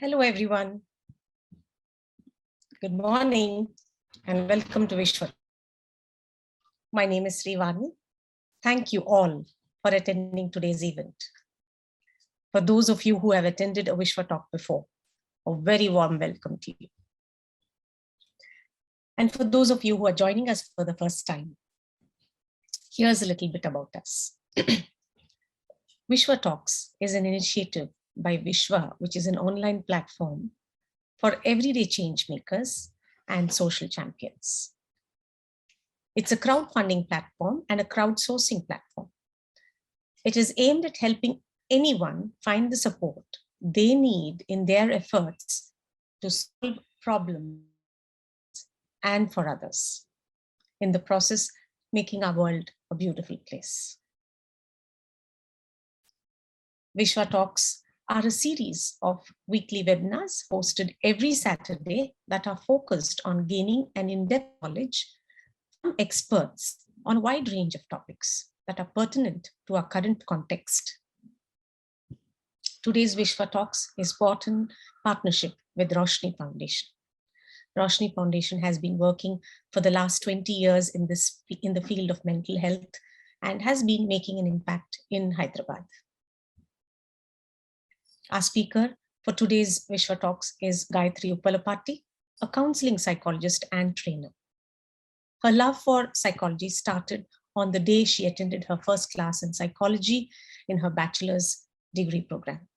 Hello, everyone. Good morning and welcome to Vishwa. My name is Srivani. Thank you all for attending today's event. For those of you who have attended a Vishwa talk before, a very warm welcome to you. And for those of you who are joining us for the first time, here's a little bit about us. Vishwa Talks is an initiative by Vishwa, which is an online platform for everyday change makers and social champions. It's a crowdfunding platform and a crowdsourcing platform. It is aimed at helping anyone find the support they need in their efforts to solve problems and for others. In the process, making our world a beautiful place. Vishwa Talks are a series of weekly webinars hosted every Saturday that are focused on gaining an in-depth knowledge from experts on a wide range of topics that are pertinent to our current context. Today's Vishwa Talks is brought in partnership with Roshni Foundation. Roshni Foundation has been working for the last 20 years in the field of mental health and has been making an impact in Hyderabad. Our speaker for today's Vishwa Talks is Gayatri M.A, a counseling psychologist and trainer. Her love for psychology started on the day she attended her first class in psychology in her bachelor's degree program.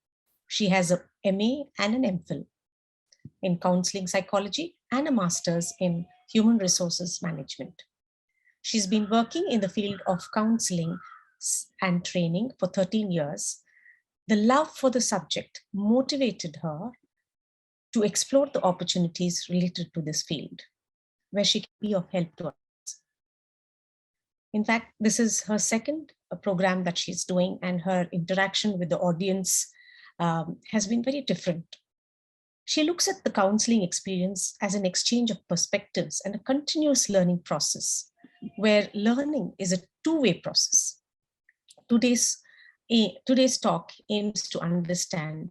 She has an M.A and an M.Phil in counseling psychology and a master's in human resources management. She's been working in the field of counseling and training for 13 years. The love for the subject motivated her to explore the opportunities related to this field, where she can be of help to others. In fact, this is her second program that she's doing, and her interaction with the audience has been very different. She looks at the counseling experience as an exchange of perspectives and a continuous learning process, where learning is a two-way process. Today's talk aims to understand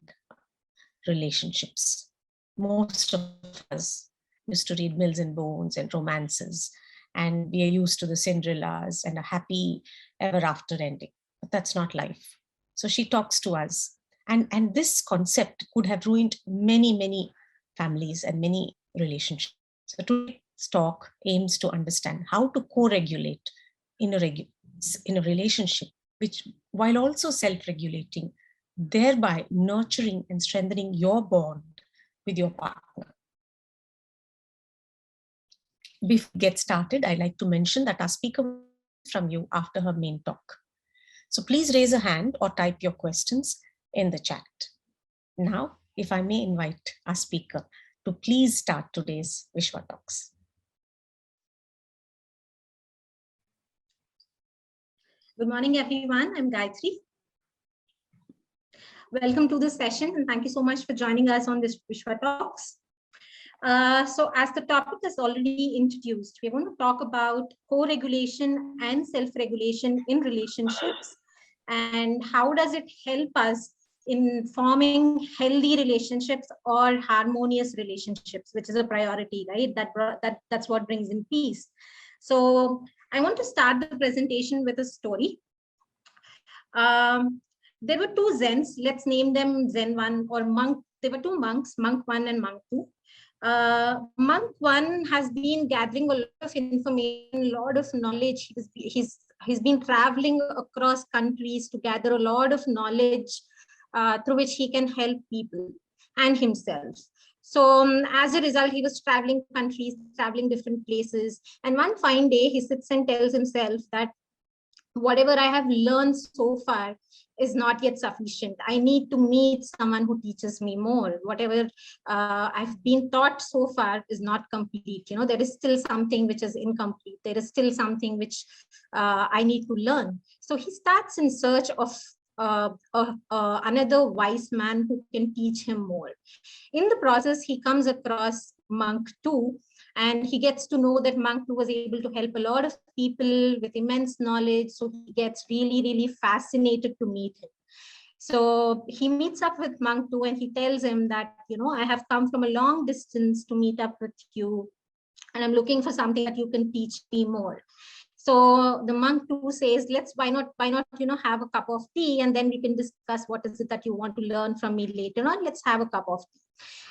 relationships. Most of us used to read Mills and Bones and romances, and we are used to the Cinderellas and a happy ever after ending. But that's not life. So she talks to us. And this concept could have ruined many, many families and many relationships. So today's talk aims to understand how to co-regulate in a relationship, which while also self-regulating, thereby nurturing and strengthening your bond with your partner. Before we get started, I'd like to mention that our speaker will hear from you after her main talk. So please raise a hand or type your questions in the chat. Now, if I may invite our speaker to please start today's Vishwa Talks. Good morning, everyone. I'm Gayatri. Welcome to this session, and thank you so much for joining us on this Vishwa Talks. So as the topic is already introduced, we're going to talk about co-regulation and self-regulation in relationships, and how does it help us in forming healthy relationships or harmonious relationships, which is a priority, right? That's what brings in peace. So I want to start the presentation with a story. There were two Zens, let's name them Zen 1 or Monk. There were two monks, Monk 1 and Monk 2. Monk 1 has been gathering a lot of information, a lot of knowledge. He's been traveling across countries to gather a lot of knowledge through which he can help people and himself. So as a result, he was traveling countries, traveling different places. And one fine day, he sits and tells himself that whatever I have learned so far is not yet sufficient. I need to meet someone who teaches me more. Whatever I've been taught so far is not complete. You know, there is still something which is incomplete. There is still something which I need to learn. So he starts in search of another wise man who can teach him more. In the process, he comes across Monk 2, and he gets to know that Monk 2 was able to help a lot of people with immense knowledge. So he gets really, really fascinated to meet him. So he meets up with monk 2 and he tells him that, I have come from a long distance to meet up with you, and I'm looking for something that you can teach me more. So the monk 2 says, why not, have a cup of tea, and then we can discuss what is it that you want to learn from me later on. Let's have a cup of tea.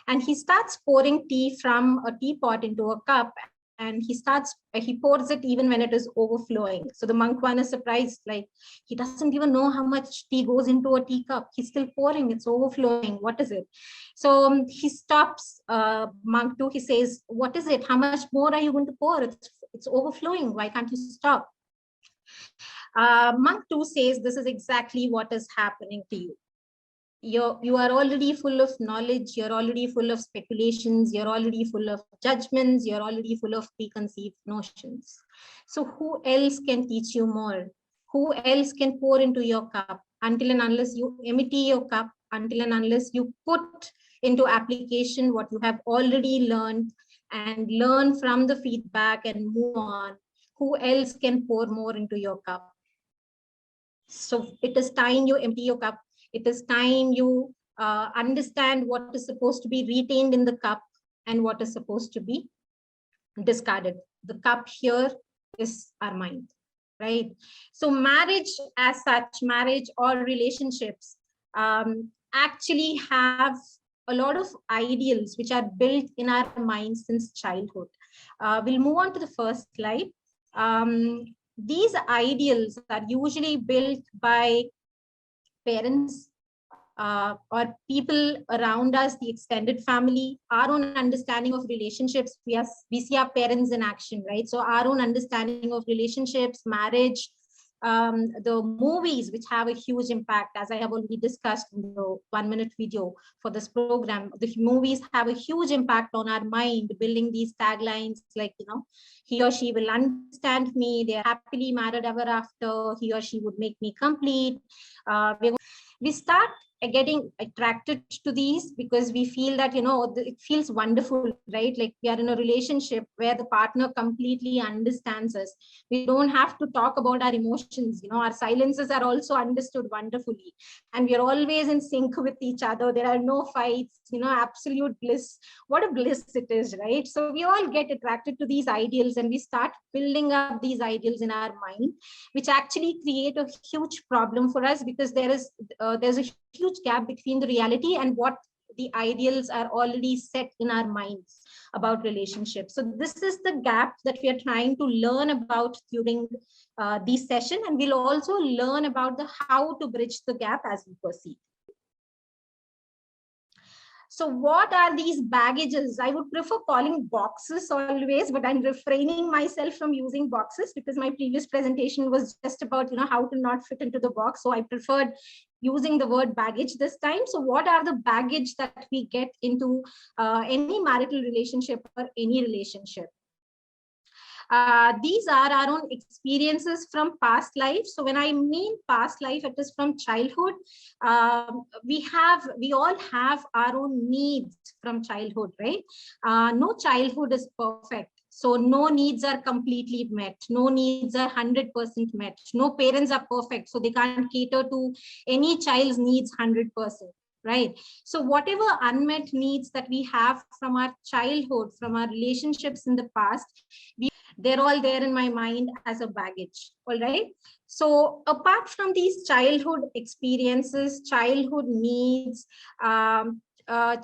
And he starts pouring tea from a teapot into a cup, and he pours it even when it is overflowing. So the monk 1 is surprised, like, he doesn't even know how much tea goes into a teacup. He's still pouring, it's overflowing. What is it? So he stops monk 2. He says, what is it? How much more are you going to pour? It's overflowing. Why can't you stop? Monk 2 says, this is exactly what is happening to you. You are already full of knowledge, you're already full of speculations, you're already full of judgments, you're already full of preconceived notions. So who else can teach you more? Who else can pour into your cup? Until and unless you empty your cup, until and unless you put into application what you have already learned and learn from the feedback and move on, who else can pour more into your cup? So it is time you empty your cup. It is time you understand what is supposed to be retained in the cup and what is supposed to be discarded. The cup here is our mind, right? So marriage as such, marriage or relationships actually have a lot of ideals which are built in our minds since childhood. We'll move on to the first slide. These ideals are usually built by parents or people around us, the extended family, our own understanding of relationships. We see our parents in action, right? So our own understanding of relationships, marriage, the movies, which have a huge impact, as I have already discussed in the 1-minute video for this program. The movies have a huge impact on our mind, building these taglines like, he or she will understand me, they're happily married ever after, he or she would make me complete. We start getting attracted to these because we feel that, it feels wonderful, right? Like we are in a relationship where the partner completely understands us. We don't have to talk about our emotions. Our silences are also understood wonderfully. And we are always in sync with each other. There are no fights, absolute bliss. What a bliss it is, right? So we all get attracted to these ideals and we start building up these ideals in our mind, which actually create a huge problem for us because there's a huge gap between the reality and what the ideals are already set in our minds about relationships. So this is the gap that we are trying to learn about during this session, and we'll also learn about the how to bridge the gap as we proceed. So what are these baggages? I would prefer calling boxes always, but I'm refraining myself from using boxes because my previous presentation was just about, how to not fit into the box. So I preferred using the word baggage this time. So what are the baggage that we get into any marital relationship or any relationship? These are our own experiences from past life. So when I mean past life, it is from childhood. We all have our own needs from childhood, right? No childhood is perfect. So no needs are completely met. No needs are 100% met. No parents are perfect. So they can't cater to any child's needs 100%. Right. So whatever unmet needs that we have from our childhood, from our relationships in the past, they're all there in my mind as a baggage. All right. So apart from these childhood experiences, childhood needs,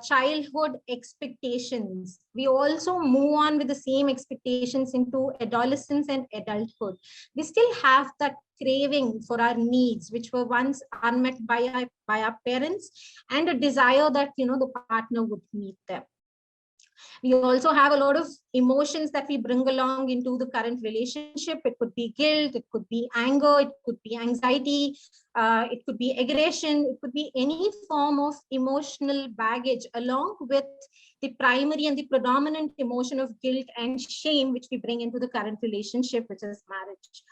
childhood expectations, we also move on with the same expectations into adolescence and adulthood. We still have that craving for our needs, which were once unmet by our parents, and a desire that, the partner would meet them. We also have a lot of emotions that we bring along into the current relationship. It could be guilt, it could be anger, it could be anxiety, it could be aggression, it could be any form of emotional baggage along with the primary and the predominant emotion of guilt and shame, which we bring into the current relationship, which is marriage.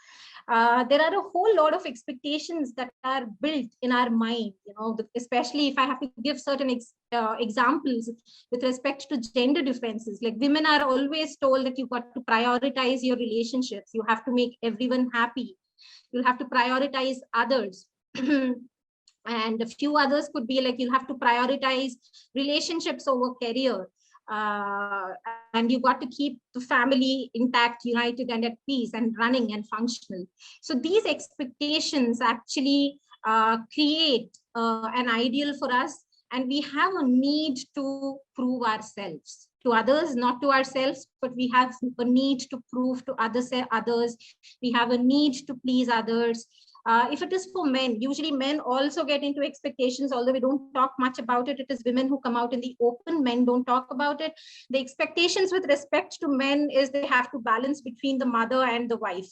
There are a whole lot of expectations that are built in our mind, especially if I have to give certain examples with respect to gender differences. Like women are always told that you've got to prioritize your relationships. You have to make everyone happy. You'll have to prioritize others. And a few others could be like you have to prioritize relationships over career, and you got to keep the family intact, united, and at peace, and running and functional. So these expectations actually create an ideal for us, and we have a need to prove ourselves to others, not to ourselves, but we have a need to prove to others. We have a need to please others. If it is for men, usually men also get into expectations, although we don't talk much about it. It is women who come out in the open, men don't talk about it. The expectations with respect to men is they have to balance between the mother and the wife.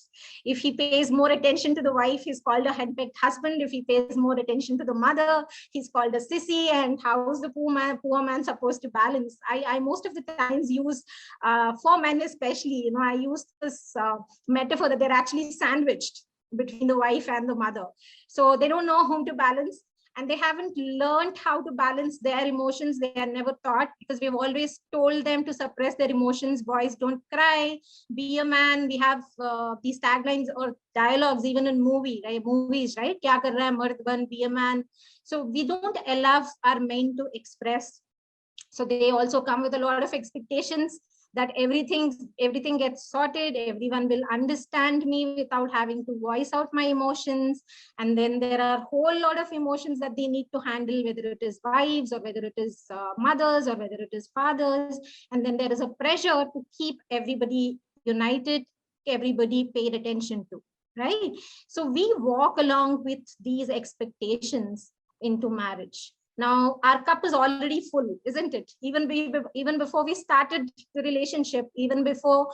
If he pays more attention to the wife, he's called a henpecked husband. If he pays more attention to the mother, he's called a sissy. And how is the poor man supposed to balance? I most of the times use, for men especially, I use this metaphor that they're actually sandwiched between the wife and the mother. So they don't know whom to balance, and they haven't learned how to balance their emotions. They are never taught, because we've always told them to suppress their emotions. Boys don't cry, be a man. We have these taglines or dialogues even in movies, right? Kya kar raha hai, mard ban, be a man. So we don't allow our men to express. So they also come with a lot of expectations that everything gets sorted, everyone will understand me without having to voice out my emotions. And then there are a whole lot of emotions that they need to handle, whether it is wives or whether it is mothers or whether it is fathers. And then there is a pressure to keep everybody united, everybody paid attention to, right? So we walk along with these expectations into marriage. Now our cup is already full, isn't it? Even before we started the relationship, even before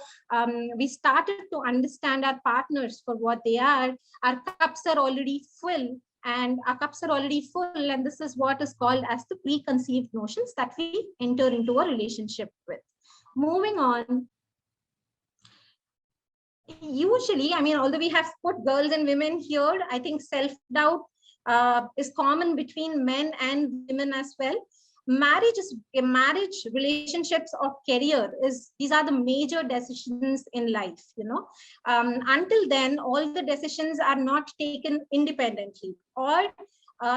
we started to understand our partners for what they are, our cups are already full. And our cups are already full, and this is what is called as the preconceived notions that we enter into a relationship with. Moving on. Usually, although we have put girls and women here, I think self-doubt is common between men and women as well. Marriage, relationships, or career these are the major decisions in life. Until then, all the decisions are not taken independently, or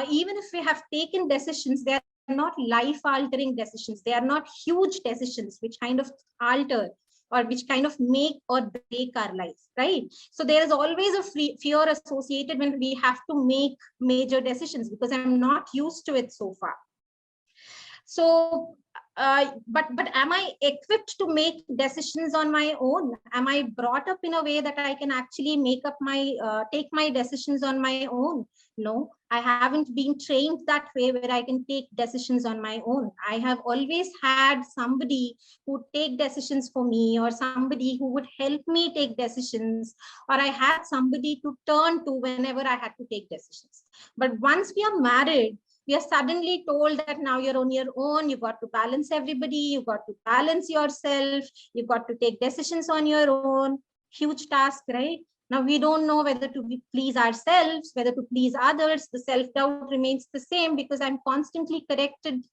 even if we have taken decisions, they are not life-altering decisions. They are not huge decisions which kind of alter or which kind of make or break our life, right? So there is always a fear associated when we have to make major decisions, because I'm not used to it so far. So, but am I equipped to make decisions on my own? Am I brought up in a way that I can actually take my decisions on my own? No, I haven't been trained that way where I can take decisions on my own. I have always had somebody who would take decisions for me, or somebody who would help me take decisions, or I had somebody to turn to whenever I had to take decisions. But once we are married, we are suddenly told that now you're on your own, you got to balance everybody, you got to balance yourself, you got to take decisions on your own. Huge task, right? Now we don't know whether to please ourselves, whether to please others. The self-doubt remains the same, because I'm constantly corrected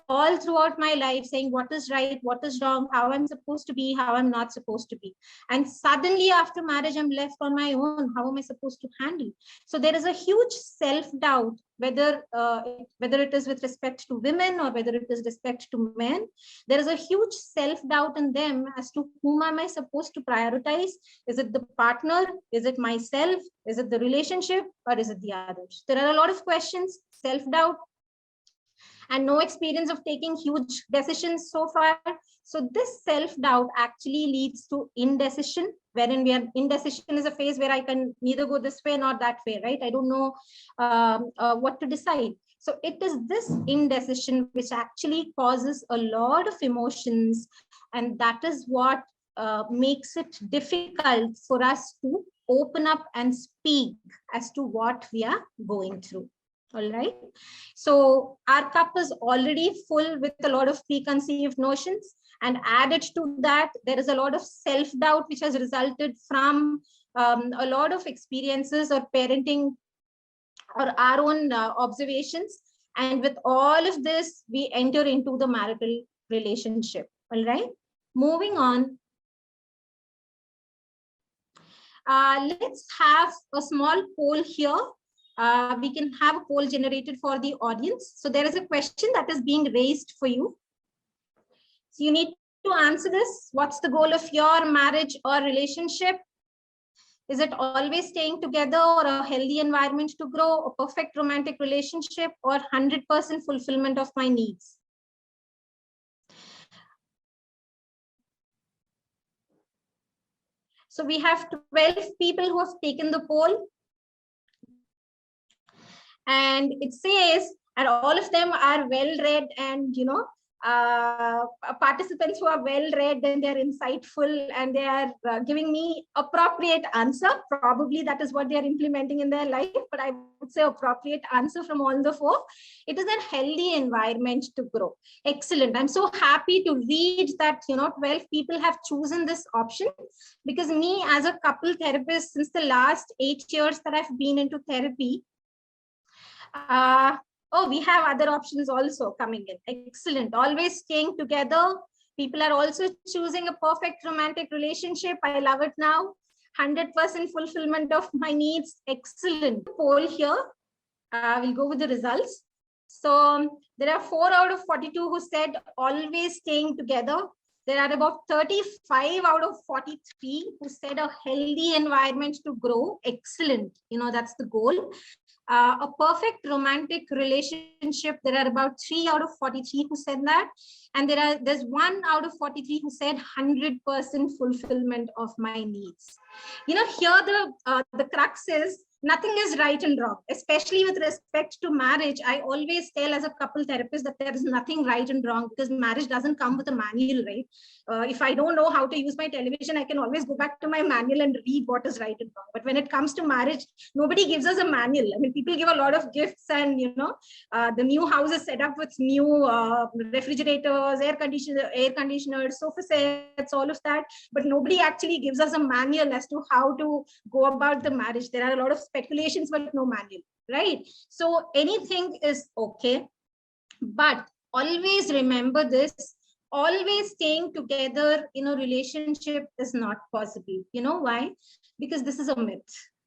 all throughout my life, saying what is right, what is wrong, how I'm supposed to be, how I'm not supposed to be. And suddenly after marriage, I'm left on my own. How am I supposed to handle? So there is a huge self-doubt, whether it is with respect to women or whether it is respect to men. There is a huge self-doubt in them as to whom am I supposed to prioritize. Is it the partner? Is it myself? Is it the relationship? Or is it the others? There are a lot of questions, self-doubt, and no experience of taking huge decisions so far. So this self-doubt actually leads to indecision, wherein indecision is a phase where I can neither go this way nor that way, right? I don't know what to decide. So it is this indecision which actually causes a lot of emotions, and that is what makes it difficult for us to open up and speak as to what we are going through. All right. So our cup is already full with a lot of preconceived notions, and added to that, there is a lot of self-doubt which has resulted from a lot of experiences or parenting or our own observations. And with all of this, we enter into the marital relationship. All right. Moving on. Let's have a small poll here. We can have a poll generated for the audience. So there is a question that is being raised for you. So you need to answer this. What's the goal of your marriage or relationship? Is it always staying together or a healthy environment to grow, a perfect romantic relationship, or 100% fulfillment of my needs? So we have 12 people who have taken the poll. And it says, and all of them are well-read and, participants who are well-read and they're insightful and they are giving me appropriate answer. Probably that is what they are implementing in their life, but I would say appropriate answer from all the four. It is a healthy environment to grow. Excellent. I'm so happy to read that, 12 people have chosen this option, because me as a couple therapist, since the last 8 years that I've been into therapy, we have other options also coming in. Excellent. Always staying together. People are also choosing a perfect romantic relationship. I love it now. 100% fulfillment of my needs. Excellent. Poll here. We'll go with the results. So there are 4 out of 42 who said always staying together. There are about 35 out of 43 who said a healthy environment to grow. Excellent. That's the goal. A perfect romantic relationship, there are about 3 out of 43 who said that, and there's 1 out of 43 who said 100% fulfillment of my needs. Here the crux is nothing is right and wrong, especially with respect to marriage. I always tell as a couple therapist that there is nothing right and wrong, because marriage doesn't come with a manual, right? If I don't know how to use my television, I can always go back to my manual and read what is right and wrong. But when it comes to marriage, nobody gives us a manual. I mean, people give a lot of gifts, and the new house is set up with new refrigerators, air conditioners, sofa sets, all of that. But nobody actually gives us a manual as to how to go about the marriage. There are a lot of speculations, but no manual, right? So anything is okay. But always remember this. Always staying together in a relationship is not possible. You know why? Because this is a myth.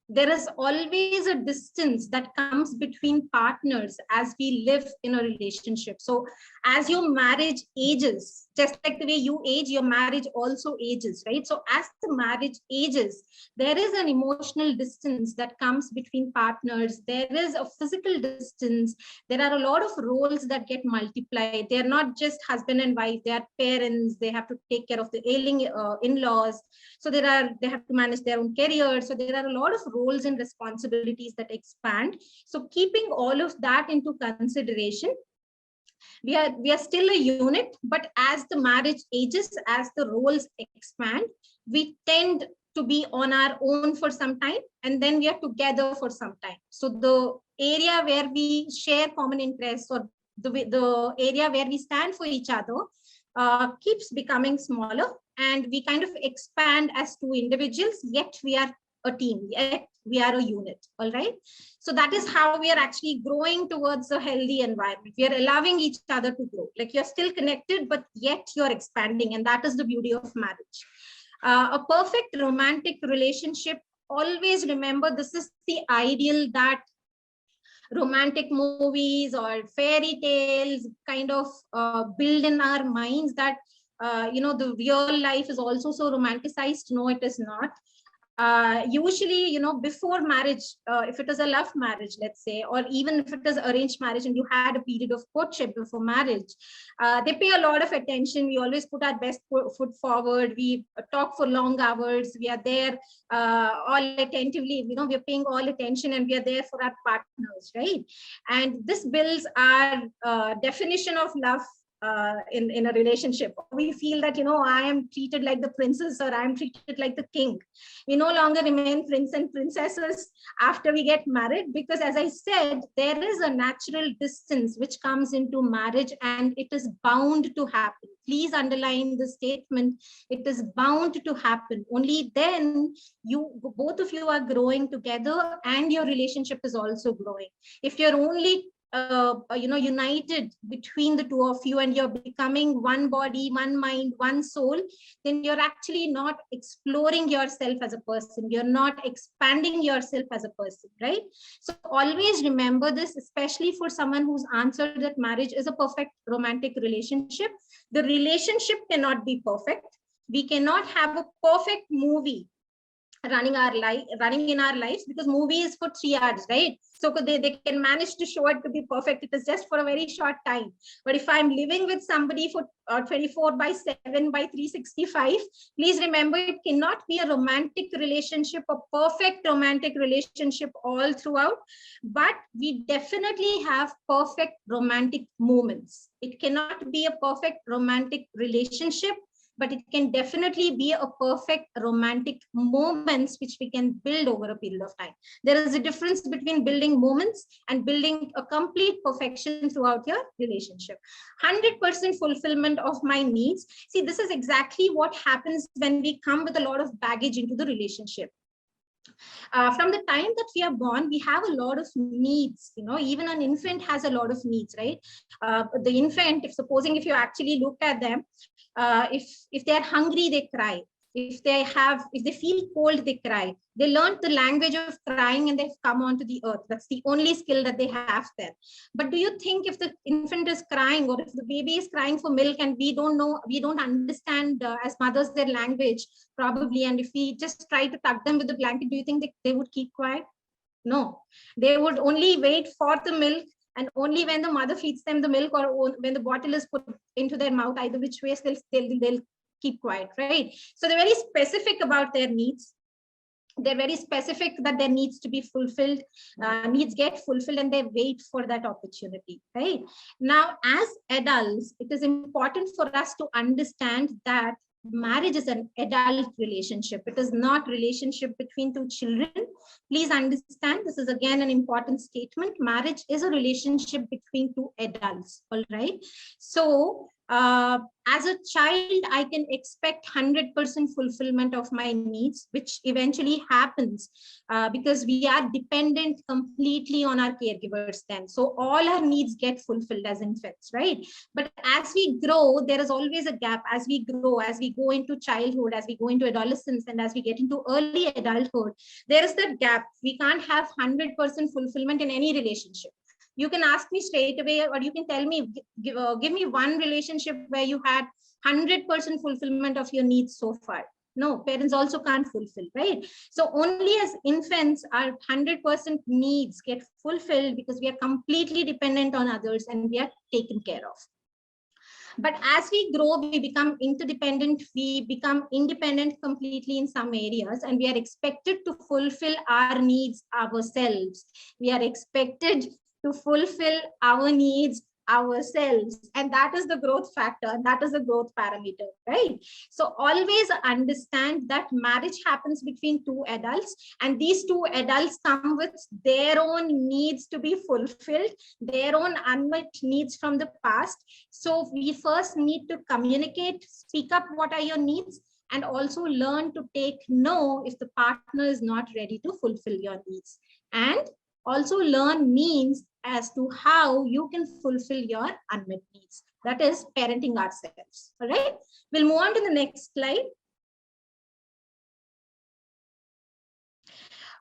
There is always a distance that comes between partners as we live in a relationship. So as your marriage ages, just like the way you age, your marriage also ages, right? So as the marriage ages, there is an emotional distance that comes between partners. There is a physical distance. There are a lot of roles that get multiplied. They're not just husband and wife, they are parents. They have to take care of the ailing in-laws. So they have to manage their own career. So there are a lot of roles and responsibilities that expand. So keeping all of that into consideration, we are still a unit, but as the marriage ages, as the roles expand, we tend to be on our own for some time, and then we are together for some time. So the area where we share common interests, or the area where we stand for each other, keeps becoming smaller, and we kind of expand as two individuals, yet we are a team, yet we are a unit. All right. So that is how we are actually growing towards a healthy environment. We are allowing each other to grow. Like, you're still connected, but yet you're expanding. And that is the beauty of marriage. A perfect romantic relationship, always remember, this is the ideal that romantic movies or fairy tales kind of build in our minds, that the real life is also so romanticized. No, it is not. Usually, before marriage, if it is a love marriage, let's say, or even if it is arranged marriage and you had a period of courtship before marriage, they pay a lot of attention. We always put our best foot forward. We talk for long hours. We are there all attentively. We are paying all attention, and we are there for our partners, right? And this builds our definition of love in a relationship. We feel that, I am treated like the princess, or I am treated like the king. We no longer remain prince and princesses after we get married, because, as I said, there is a natural distance which comes into marriage, and it is bound to happen. Please underline the statement. It is bound to happen. Only then both of you are growing together, and your relationship is also growing. If you're only united between the two of you, and you're becoming one body, one mind, one soul, then you're actually not exploring yourself as a person. You're not expanding yourself as a person, right? So always remember this, especially for someone who's answered that marriage is a perfect romantic relationship. The relationship cannot be perfect. We cannot have a perfect movie running in our lives, because movie is for 3 hours, right? So they can manage to show it to be perfect. It is just for a very short time. But if I'm living with somebody for 24/7 by 365, please remember, it cannot be a romantic relationship, a perfect romantic relationship all throughout, but we definitely have perfect romantic moments. It cannot be a perfect romantic relationship, but it can definitely be a perfect romantic moments which we can build over a period of time. There is a difference between building moments and building a complete perfection throughout your relationship. 100% fulfillment of my needs. See, this is exactly what happens when we come with a lot of baggage into the relationship. From the time that we are born, we have a lot of needs. Even an infant has a lot of needs, right? The infant, if you actually look at them, if they are hungry, they cry. If they feel cold, they cry. They learned the language of crying and they've come onto the earth. That's the only skill that they have there. But do you think if the infant is crying, or if the baby is crying for milk, and we don't understand as mothers their language probably, and if we just try to tuck them with the blanket, do you think they would keep quiet? No, they would only wait for the milk, and only when the mother feeds them the milk, or when the bottle is put into their mouth, either which way, they'll keep quiet, right? So they're very specific about their needs. They're very specific that their needs to be fulfilled, needs get fulfilled, and they wait for that opportunity, right? Now, as adults, it is important for us to understand that marriage is an adult relationship. It is not relationship between two children. Please understand, this is again an important statement. Marriage is a relationship between two adults, all right? So as a child, I can expect 100% fulfillment of my needs, which eventually happens because we are dependent completely on our caregivers then. So all our needs get fulfilled as infants, right? But as we grow, there is always a gap. As we grow, as we go into childhood, as we go into adolescence, and as we get into early adulthood, there is that gap. We can't have 100% fulfillment in any relationship. You can ask me straight away, or you can tell me, give me one relationship where you had 100% fulfillment of your needs so far. No, parents also can't fulfill, right? So only as infants, our 100% needs get fulfilled because we are completely dependent on others and we are taken care of. But as we grow, we become interdependent, we become independent completely in some areas, and we are expected to fulfill our needs ourselves. We are expected to fulfill our needs ourselves, and that is the growth factor, and that is the growth parameter, right? So always understand that marriage happens between two adults, and these two adults come with their own needs to be fulfilled, their own unmet needs from the past. So we first need to communicate, speak up what are your needs, and also learn to take no if the partner is not ready to fulfill your needs. And also learn means as to how you can fulfill your unmet needs. That is parenting ourselves. All right. We'll move on to the next slide.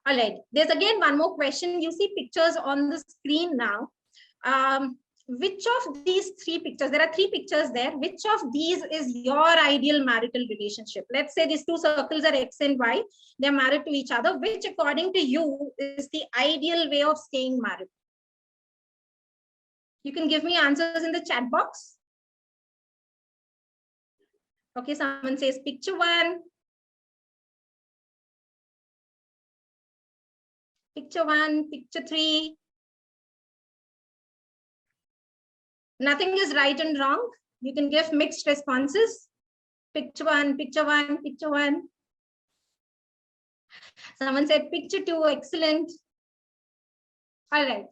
All right. There's again one more question. You see pictures on the screen now. Which of these three pictures, there are three pictures there, which of these is your ideal marital relationship? Let's say these two circles are X and Y, they're married to each other. Which according to you is the ideal way of staying married? You can give me answers in the chat box. Okay, someone says picture 1. Picture 1, picture 3. Nothing is right and wrong. You can give mixed responses. Picture 1, picture 1, picture 1. Someone said picture 2, excellent. All right.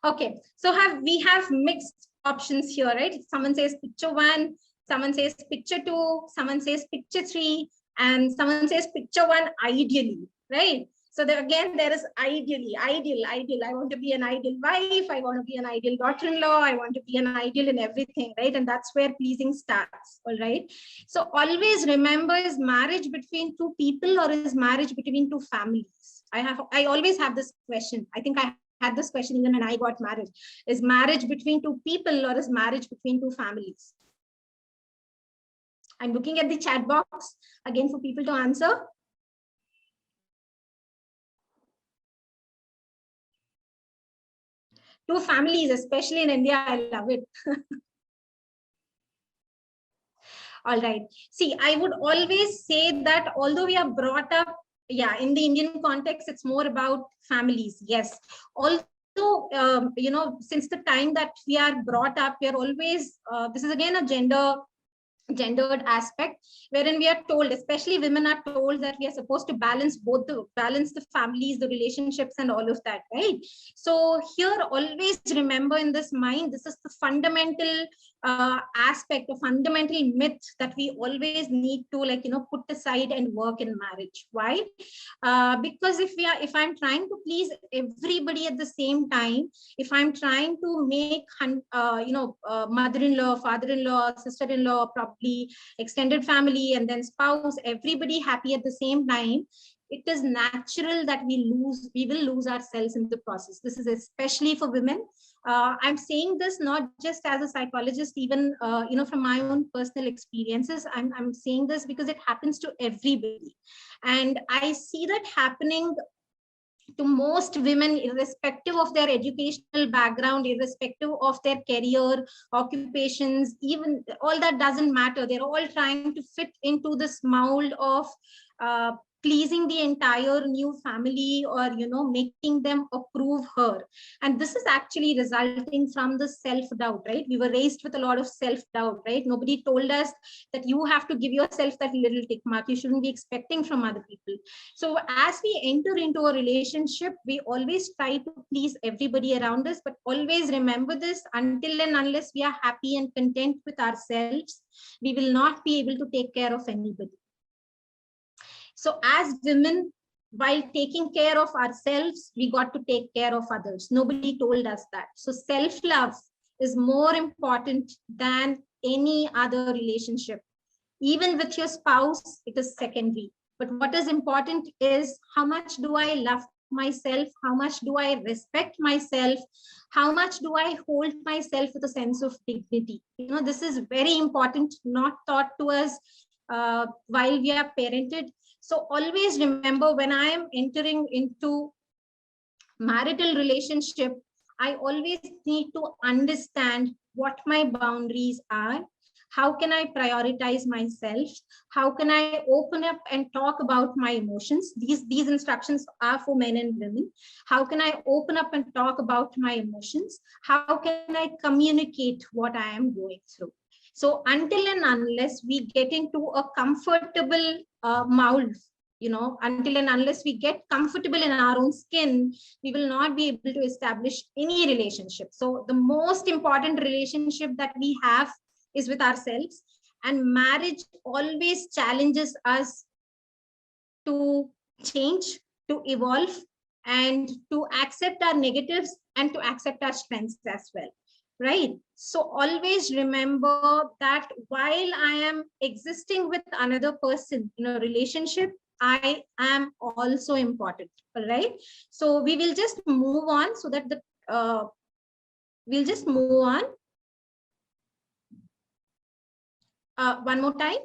Okay, so we have mixed options here, right? Someone says picture 1, someone says picture 2, someone says picture 3, and someone says picture 1 ideally, right? So there again, there is ideal. I want to be an ideal wife. I want to be an ideal daughter-in-law. I want to be an ideal in everything, right? And that's where pleasing starts, all right? So always remember, is marriage between two people or is marriage between two families? I always have this question. I think I had this question even when I got married. Is marriage between two people or is marriage between two families? I'm looking at the chat box again for people to answer. Two families, especially in India, I love it. All right. See, I would always say that although we are brought up, yeah, in the Indian context, it's more about families. Yes. Also, since the time that we are brought up, we are always, this is again a gendered aspect, wherein we are told, especially women are told, that we are supposed to balance the families, the relationships, and all of that, right? So here, always remember in this mind, this is the fundamental aspect, a fundamental myth that we always need to put aside and work in marriage. Why? Because if I'm trying to please everybody at the same time, if I'm trying to make mother-in-law, father-in-law, sister-in-law, probably extended family, and then spouse, everybody happy at the same time, it is natural that we will lose ourselves in the process. This is especially for women. I'm saying this not just as a psychologist, even from my own personal experiences. I'm saying this because it happens to everybody, and I see that happening to most women, irrespective of their educational background, irrespective of their career, occupations, even all that doesn't matter. They're all trying to fit into this mold of pleasing the entire new family, or making them approve her. And this is actually resulting from the self-doubt, right? We were raised with a lot of self-doubt, right? Nobody told us that you have to give yourself that little tick mark. You shouldn't be expecting from other people. So as we enter into a relationship, we always try to please everybody around us, but always remember this: until and unless we are happy and content with ourselves, we will not be able to take care of anybody. So as women, while taking care of ourselves, we got to take care of others. Nobody told us that. So self-love is more important than any other relationship. Even with your spouse, it is secondary. But what is important is, how much do I love myself? How much do I respect myself? How much do I hold myself with a sense of dignity? This is very important, not taught to us while we are parented. So always remember, when I am entering into marital relationship, I always need to understand what my boundaries are. How can I prioritize myself? How can I open up and talk about my emotions? These instructions are for men and women. How can I open up and talk about my emotions? How can I communicate what I am going through? So until and unless we get into a comfortable mold, until and unless we get comfortable in our own skin, we will not be able to establish any relationship. So the most important relationship that we have is with ourselves, and marriage always challenges us to change, to evolve, and to accept our negatives and to accept our strengths as well, right? So always remember that while I am existing with another person in a relationship, I am also important, all right? So we will just move on, so that we'll just move on. One more time.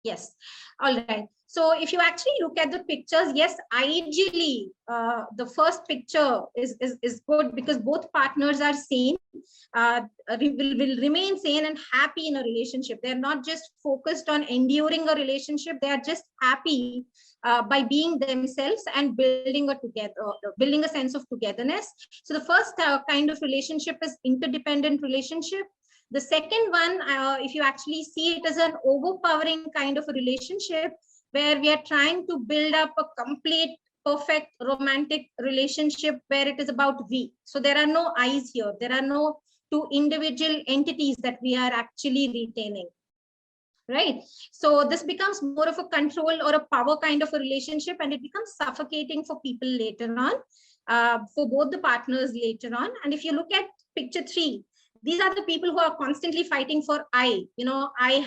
Yes. All right. So if you actually look at the pictures, yes, ideally, the first picture is good, because both partners are sane, will remain sane and happy in a relationship. They're not just focused on enduring a relationship. They are just happy by being themselves and building a sense of togetherness. So the first kind of relationship is interdependent relationship. The second one, if you actually see it as an overpowering kind of a relationship, where we are trying to build up a complete, perfect romantic relationship where it is about we. So there are no I's here. There are no two individual entities that we are actually retaining. right? So this becomes more of a control or a power kind of a relationship, and it becomes suffocating for people later on, for both the partners later on. And if you look at picture 3, these are the people who are constantly fighting for I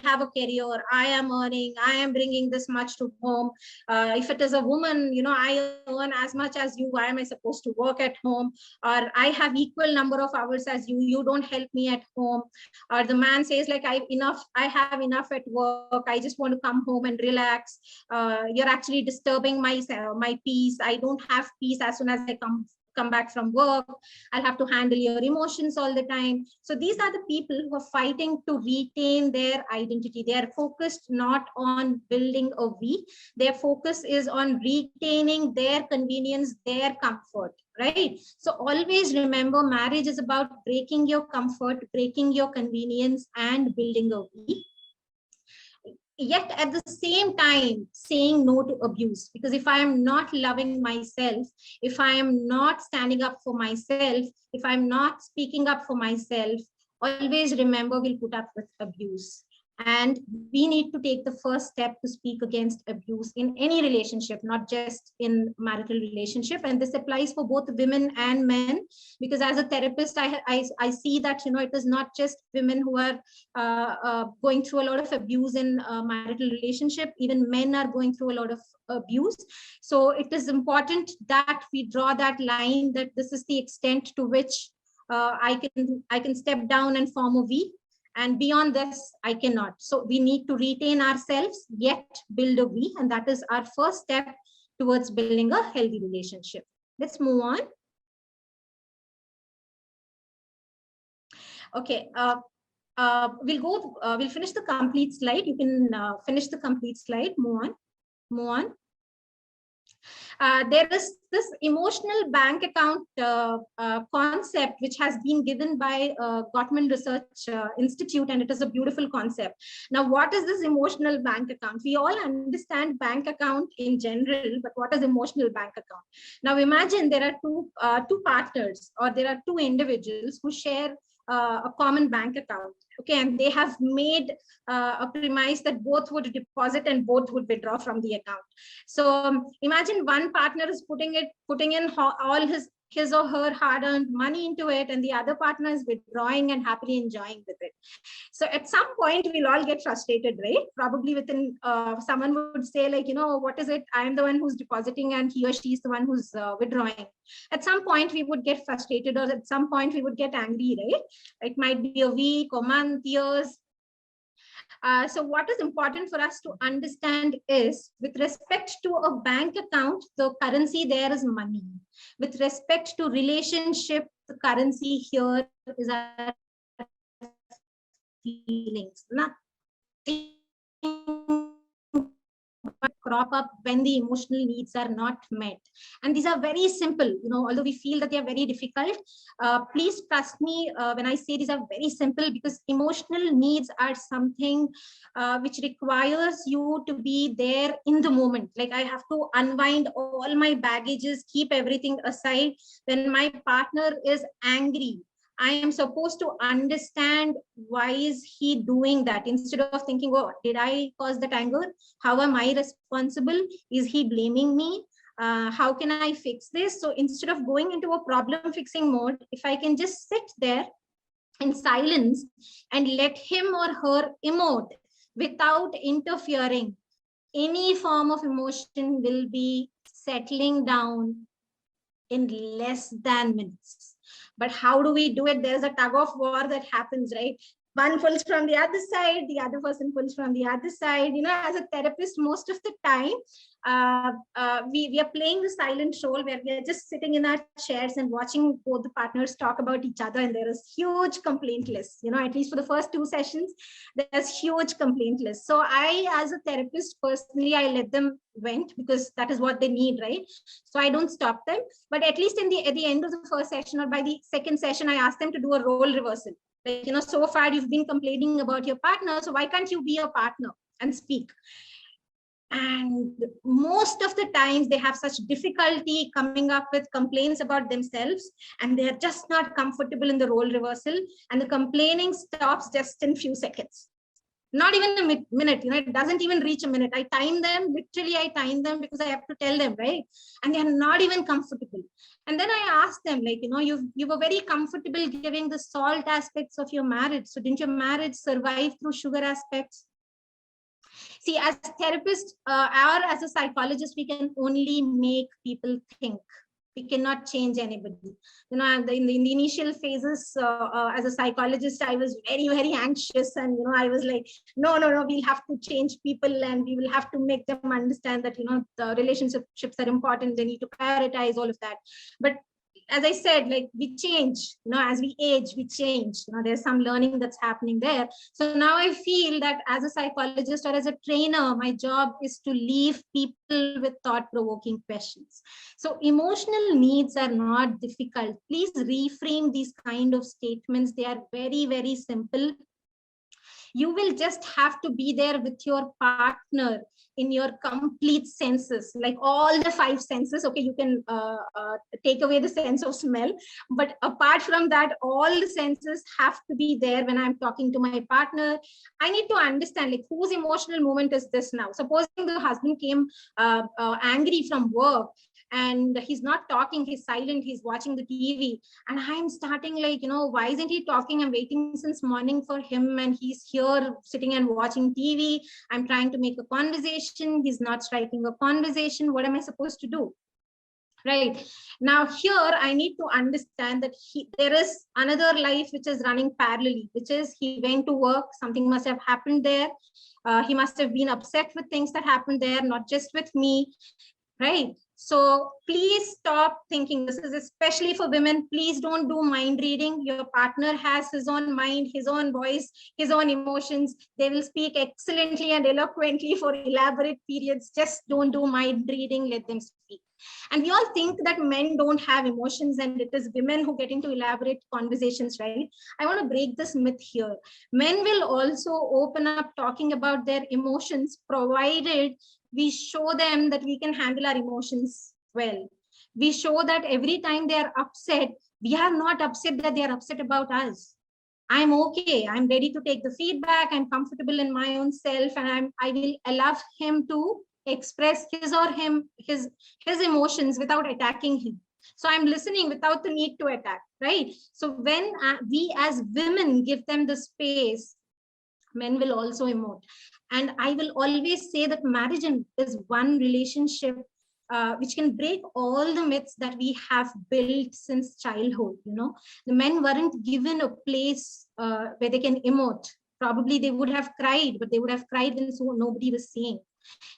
have a career, I am earning, I am bringing this much to home. If it is a woman, I earn as much as you, why am I supposed to work at home? Or I have equal number of hours as you don't help me at home. Or the man says like, I have enough at work, I just want to come home and relax. You're actually disturbing my peace, I don't have peace as soon as I come back from work. I'll have to handle your emotions all the time. So these are the people who are fighting to retain their identity. They are focused not on building a we, their focus is on retaining their convenience, their comfort, right? So always remember, marriage is about breaking your comfort, breaking your convenience, and building a we. Yet at the same time saying no to abuse, because if I am not loving myself, if I am not standing up for myself, if I'm not speaking up for myself, always remember we'll put up with abuse. And we need to take the first step to speak against abuse in any relationship, not just in marital relationship. And this applies for both women and men, because as a therapist, I see that, it is not just women who are going through a lot of abuse in marital relationship. Even men are going through a lot of abuse. So it is important that we draw that line, that this is the extent to which I can step down and form a we, and beyond this I cannot. So we need to retain ourselves yet build a we, and that is our first step towards building a healthy relationship. Let's move on. Okay, we'll finish the complete slide. You can finish the complete slide. Move on. There is this emotional bank account concept, which has been given by Gottman Research Institute, and it is a beautiful concept. Now, what is this emotional bank account? We all understand bank account in general, but what is emotional bank account? Now, imagine there are two partners, or there are two individuals who share a common bank account. Okay, and they have made a premise that both would deposit and both would withdraw from the account. So imagine one partner is putting in all his or her hard-earned money into it, and the other partner is withdrawing and happily enjoying with it. So at some point we'll all get frustrated, right? Probably within someone would say like, what is it? I am the one who's depositing and he or she is the one who's withdrawing. At some point we would get frustrated, or at some point we would get angry, right? It might be a week or month, years. So what is important for us to understand is, with respect to a bank account, the currency there is money. With respect to relationship, the currency here is our feelings. Nothing crop up when the emotional needs are not met. And these are very simple, although we feel that they are very difficult. Please trust me when I say these are very simple, because emotional needs are something which requires you to be there in the moment. Like, I have to unwind all my baggages, keep everything aside. When my partner is angry, I am supposed to understand why is he doing that, instead of thinking, oh, did I cause that anger? How am I responsible? Is he blaming me? How can I fix this? So instead of going into a problem fixing mode, if I can just sit there in silence and let him or her emote without interfering, any form of emotion will be settling down in less than minutes. But how do we do it? There's a tug of war that happens, right? One pulls from the other side, the other person pulls from the other side. As a therapist, most of the time, we are playing the silent role, where we are just sitting in our chairs and watching both the partners talk about each other. And there is huge complaint lists, at least for the first 2 sessions, there's huge complaint lists. So I, as a therapist, personally, I let them vent, because that is what they need, right? So I don't stop them. But at least at the end of the first session, or by the second session, I ask them to do a role reversal. Like, so far you've been complaining about your partner, so why can't you be a partner and speak? And most of the times they have such difficulty coming up with complaints about themselves, and they're just not comfortable in the role reversal, and the complaining stops just in few seconds. Not even a minute, it doesn't even reach a minute. I time them, literally I time them, because I have to tell them, right? And they're not even comfortable. And then I asked them, like, you were very comfortable giving the salt aspects of your marriage. So didn't your marriage survive through sugar aspects? See, as therapists or as a psychologist, we can only make people think. We cannot change anybody. In the initial phases, as a psychologist, I was very, very anxious, and I was like, no, we'll have to change people, and we will have to make them understand that the relationships are important. They need to prioritize all of that. But as I said, like, we change, as we age, we change. There's some learning that's happening there. So now I feel that as a psychologist or as a trainer, my job is to leave people with thought-provoking questions. So emotional needs are not difficult. Please reframe these kind of statements. They are very, very simple. You will just have to be there with your partner in your complete senses, like all the 5 senses. Okay, you can take away the sense of smell, but apart from that, all the senses have to be there when I'm talking to my partner. I need to understand, like, whose emotional moment is this now? Supposing the husband came angry from work, and he's not talking, he's silent, he's watching the TV, and I'm starting like, why isn't he talking? I'm waiting since morning for him, and he's here sitting and watching TV. I'm trying to make a conversation, he's not striking a conversation. What am I supposed to do? Right now, here I need to understand that there is another life which is running parallelly, which is he went to work, something must have happened there. He must have been upset with things that happened there, not just with me, right? So please stop thinking. This is especially for women. Please don't do mind reading. Your partner has his own mind, his own voice, his own emotions. They will speak excellently and eloquently for elaborate periods. Just don't do mind reading. Let them speak. And we all think that men don't have emotions and it is women who get into elaborate conversations, right? I want to break this myth here. Men will also open up talking about their emotions, provided we show them that we can handle our emotions well. We show that every time they are upset, we are not upset that they are upset about us. I'm okay. I'm ready to take the feedback. I'm comfortable in my own self, and I will allow him to express his emotions without attacking him. So I'm listening without the need to attack, right? So when we as women give them the space, men will also emote. And I will always say that marriage is one relationship which can break all the myths that we have built since childhood. The men weren't given a place where they can emote. Probably they would have cried, but they would have cried when nobody was seeing.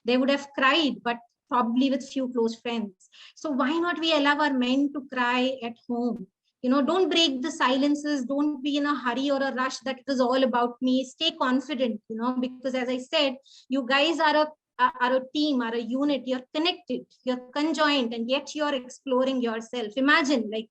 They would have cried, but probably with few close friends. So why not we allow our men to cry at home? Don't break the silences. Don't be in a hurry or a rush that it is all about me. Stay confident, because as I said, you guys are a team, are a unit. You're connected, you're conjoined, and yet you're exploring yourself. Imagine, like,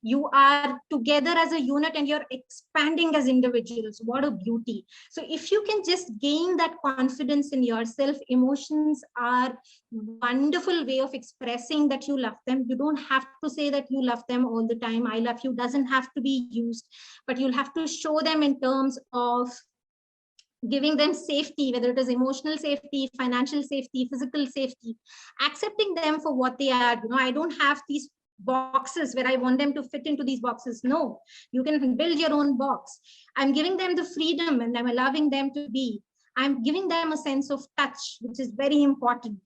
you are together as a unit and you're expanding as individuals. What a beauty. So if you can just gain that confidence in yourself, emotions are wonderful way of expressing that you love them. You don't have to say that you love them all the time. I love you doesn't have to be used, but you'll have to show them in terms of giving them safety, whether it is emotional safety, financial safety, physical safety, accepting them for what they are. I don't have these boxes where I want them to fit into these boxes. No, you can build your own box. I'm giving them the freedom and I'm allowing them to be. I'm giving them a sense of touch, which is very important.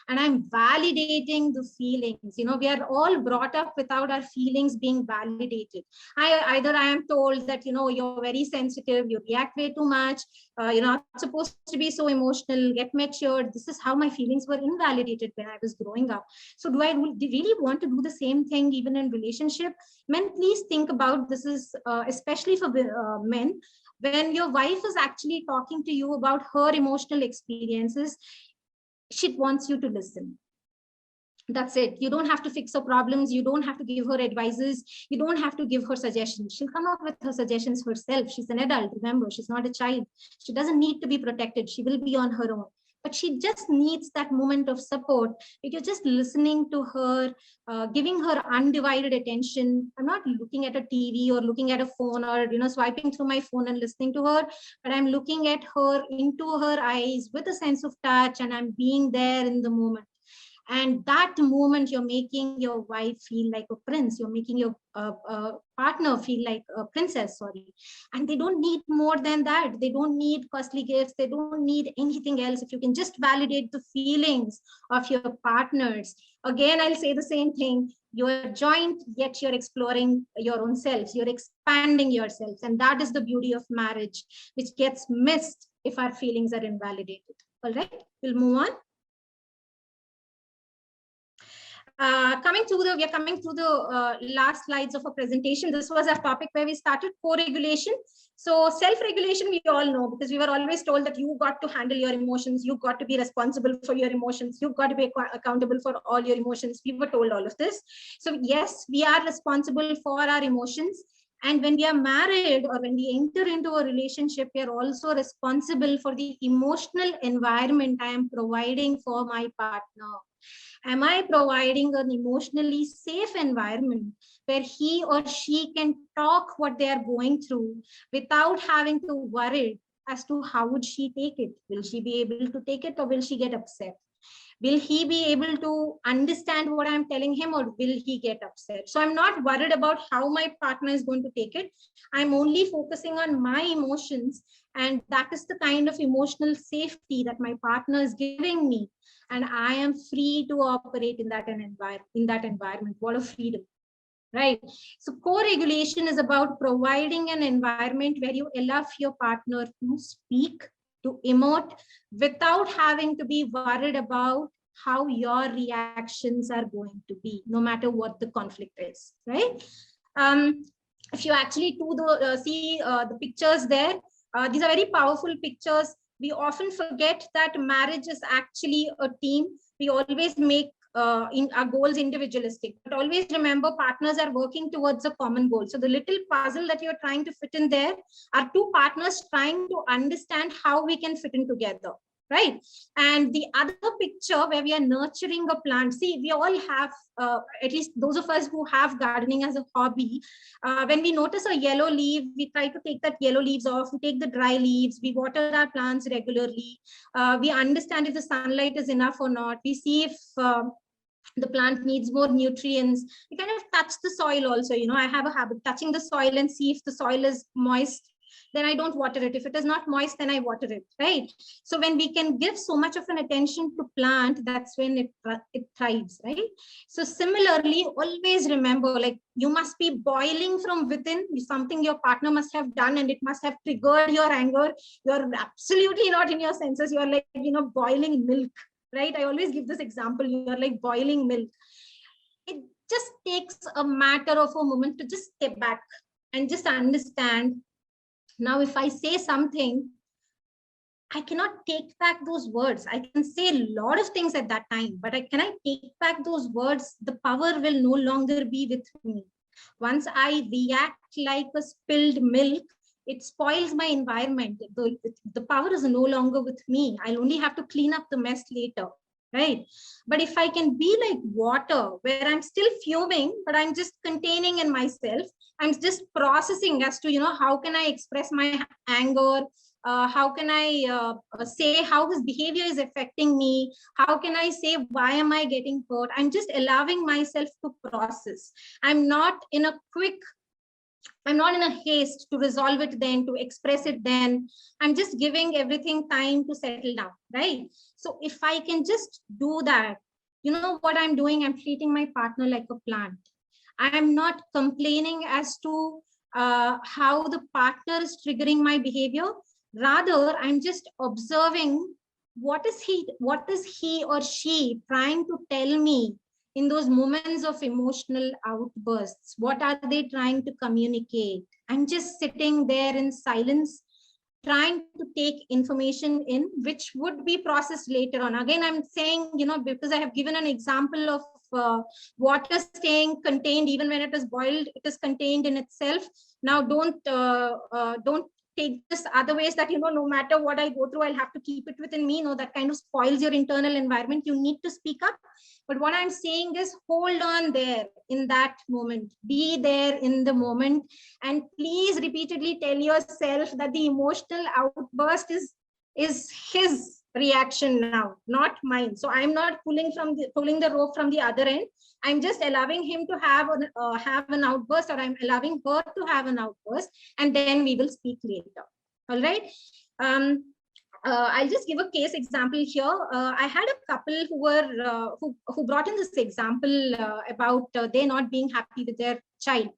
And I'm validating the feelings. We are all brought up without our feelings being validated. Either I am told that, you're very sensitive, you react way too much, you're not supposed to be so emotional, get matured. This is how my feelings were invalidated when I was growing up. So do I really want to do the same thing even in relationship? Men, please think about this, is especially for men. When your wife is actually talking to you about her emotional experiences, she wants you to listen. That's it. You don't have to fix her problems. You don't have to give her advices. You don't have to give her suggestions. She'll come up with her suggestions herself. She's an adult. Remember, she's not a child. She doesn't need to be protected. She will be on her own. but she just needs that moment of support. If you're just listening to her, giving her undivided attention. I'm not looking at a TV or looking at a phone or swiping through my phone and listening to her, but I'm looking at her into her eyes with a sense of touch, and I'm being there in the moment. And that moment, you're making your wife feel like a prince, you're making your partner feel like a princess, sorry. And they don't need more than that. They don't need costly gifts, they don't need anything else. If you can just validate the feelings of your partners, again I'll say the same thing, you're joint yet you're exploring your own selves, you're expanding yourselves. And that is the beauty of marriage, which gets missed if our feelings are invalidated. All right, we'll move on. We are coming to the last slides of a presentation. This was our topic where we started co-regulation. So self-regulation, we all know, because we were always told that you got to handle your emotions, you got to be responsible for your emotions, you've got to be accountable for all your emotions. We were told all of this. So yes, we are responsible for our emotions. And when we are married or when we enter into a relationship, we are also responsible for the emotional environment I am providing for my partner. Am I providing an emotionally safe environment where he or she can talk what they are going through without having to worry as to how would she take it? Will she be able to take it, or will she get upset? Will he be able to understand what I'm telling him, or will he get upset? So I'm not worried about how my partner is going to take it. I'm only focusing on my emotions, and that is the kind of emotional safety that my partner is giving me. And I am free to operate in that environment. What a freedom, right? So co-regulation is about providing an environment where you allow your partner to speak, to emote, without having to be worried about how your reactions are going to be, no matter what the conflict is, right? If you actually see the pictures there, these are very powerful pictures. We often forget that marriage is actually a team. We always make in our goals individualistic, but always remember partners are working towards a common goal. So the little puzzle that you're trying to fit in there are two partners trying to understand how we can fit in together, right? And the other picture where we are nurturing a plant, see, we all have, at least those of us who have gardening as a hobby, when we notice a yellow leaf, we try to take that yellow leaves off, we take the dry leaves, we water our plants regularly, we understand if the sunlight is enough or not, we see if the plant needs more nutrients. We kind of touch the soil also. I have a habit touching the soil and see if the soil is moist, then I don't water it. If it is not moist, then I water it, right? So when we can give so much of an attention to plant, that's when it thrives, right? So similarly, always remember, like, you must be boiling from within. Something your partner must have done and it must have triggered your anger. You're absolutely not in your senses. You're like, boiling milk, right? I always give this example. You're like boiling milk. It just takes a matter of a moment to just step back and just understand. Now, if I say something, I cannot take back those words. I can say a lot of things at that time, but can I take back those words? The power will no longer be with me. Once I react like a spilled milk, it spoils my environment. The power is no longer with me. I'll only have to clean up the mess later, right? But if I can be like water, where I'm still fuming, but I'm just containing in myself, I'm just processing as to, how can I express my anger? How can I say how his behavior is affecting me? How can I say, why am I getting hurt? I'm just allowing myself to process. I'm not in a haste to resolve it then, to express it then. I'm just giving everything time to settle down, right? So if I can just do that, what I'm doing, I'm treating my partner like a plant. I am not complaining as to how the partner is triggering my behavior. Rather, I'm just observing what is he or she trying to tell me in those moments of emotional outbursts. What are they trying to communicate? I'm just sitting there in silence, trying to take information in, which would be processed later on. Again, I'm saying, because I have given an example of water staying contained even when it is boiled, it is contained in itself. Now don't take this other ways that, no matter what I go through, I'll have to keep it within me. No, that kind of spoils your internal environment. You need to speak up. But what I'm saying is, hold on there in that moment, be there in the moment, and please repeatedly tell yourself that the emotional outburst is his reaction now, not mine. So I'm not pulling the rope from the other end. I'm just allowing him to have an outburst, or I'm allowing her to have an outburst, and then we will speak later. All right. I'll just give a case example here. I had a couple who were who brought in this example about they not being happy with their child.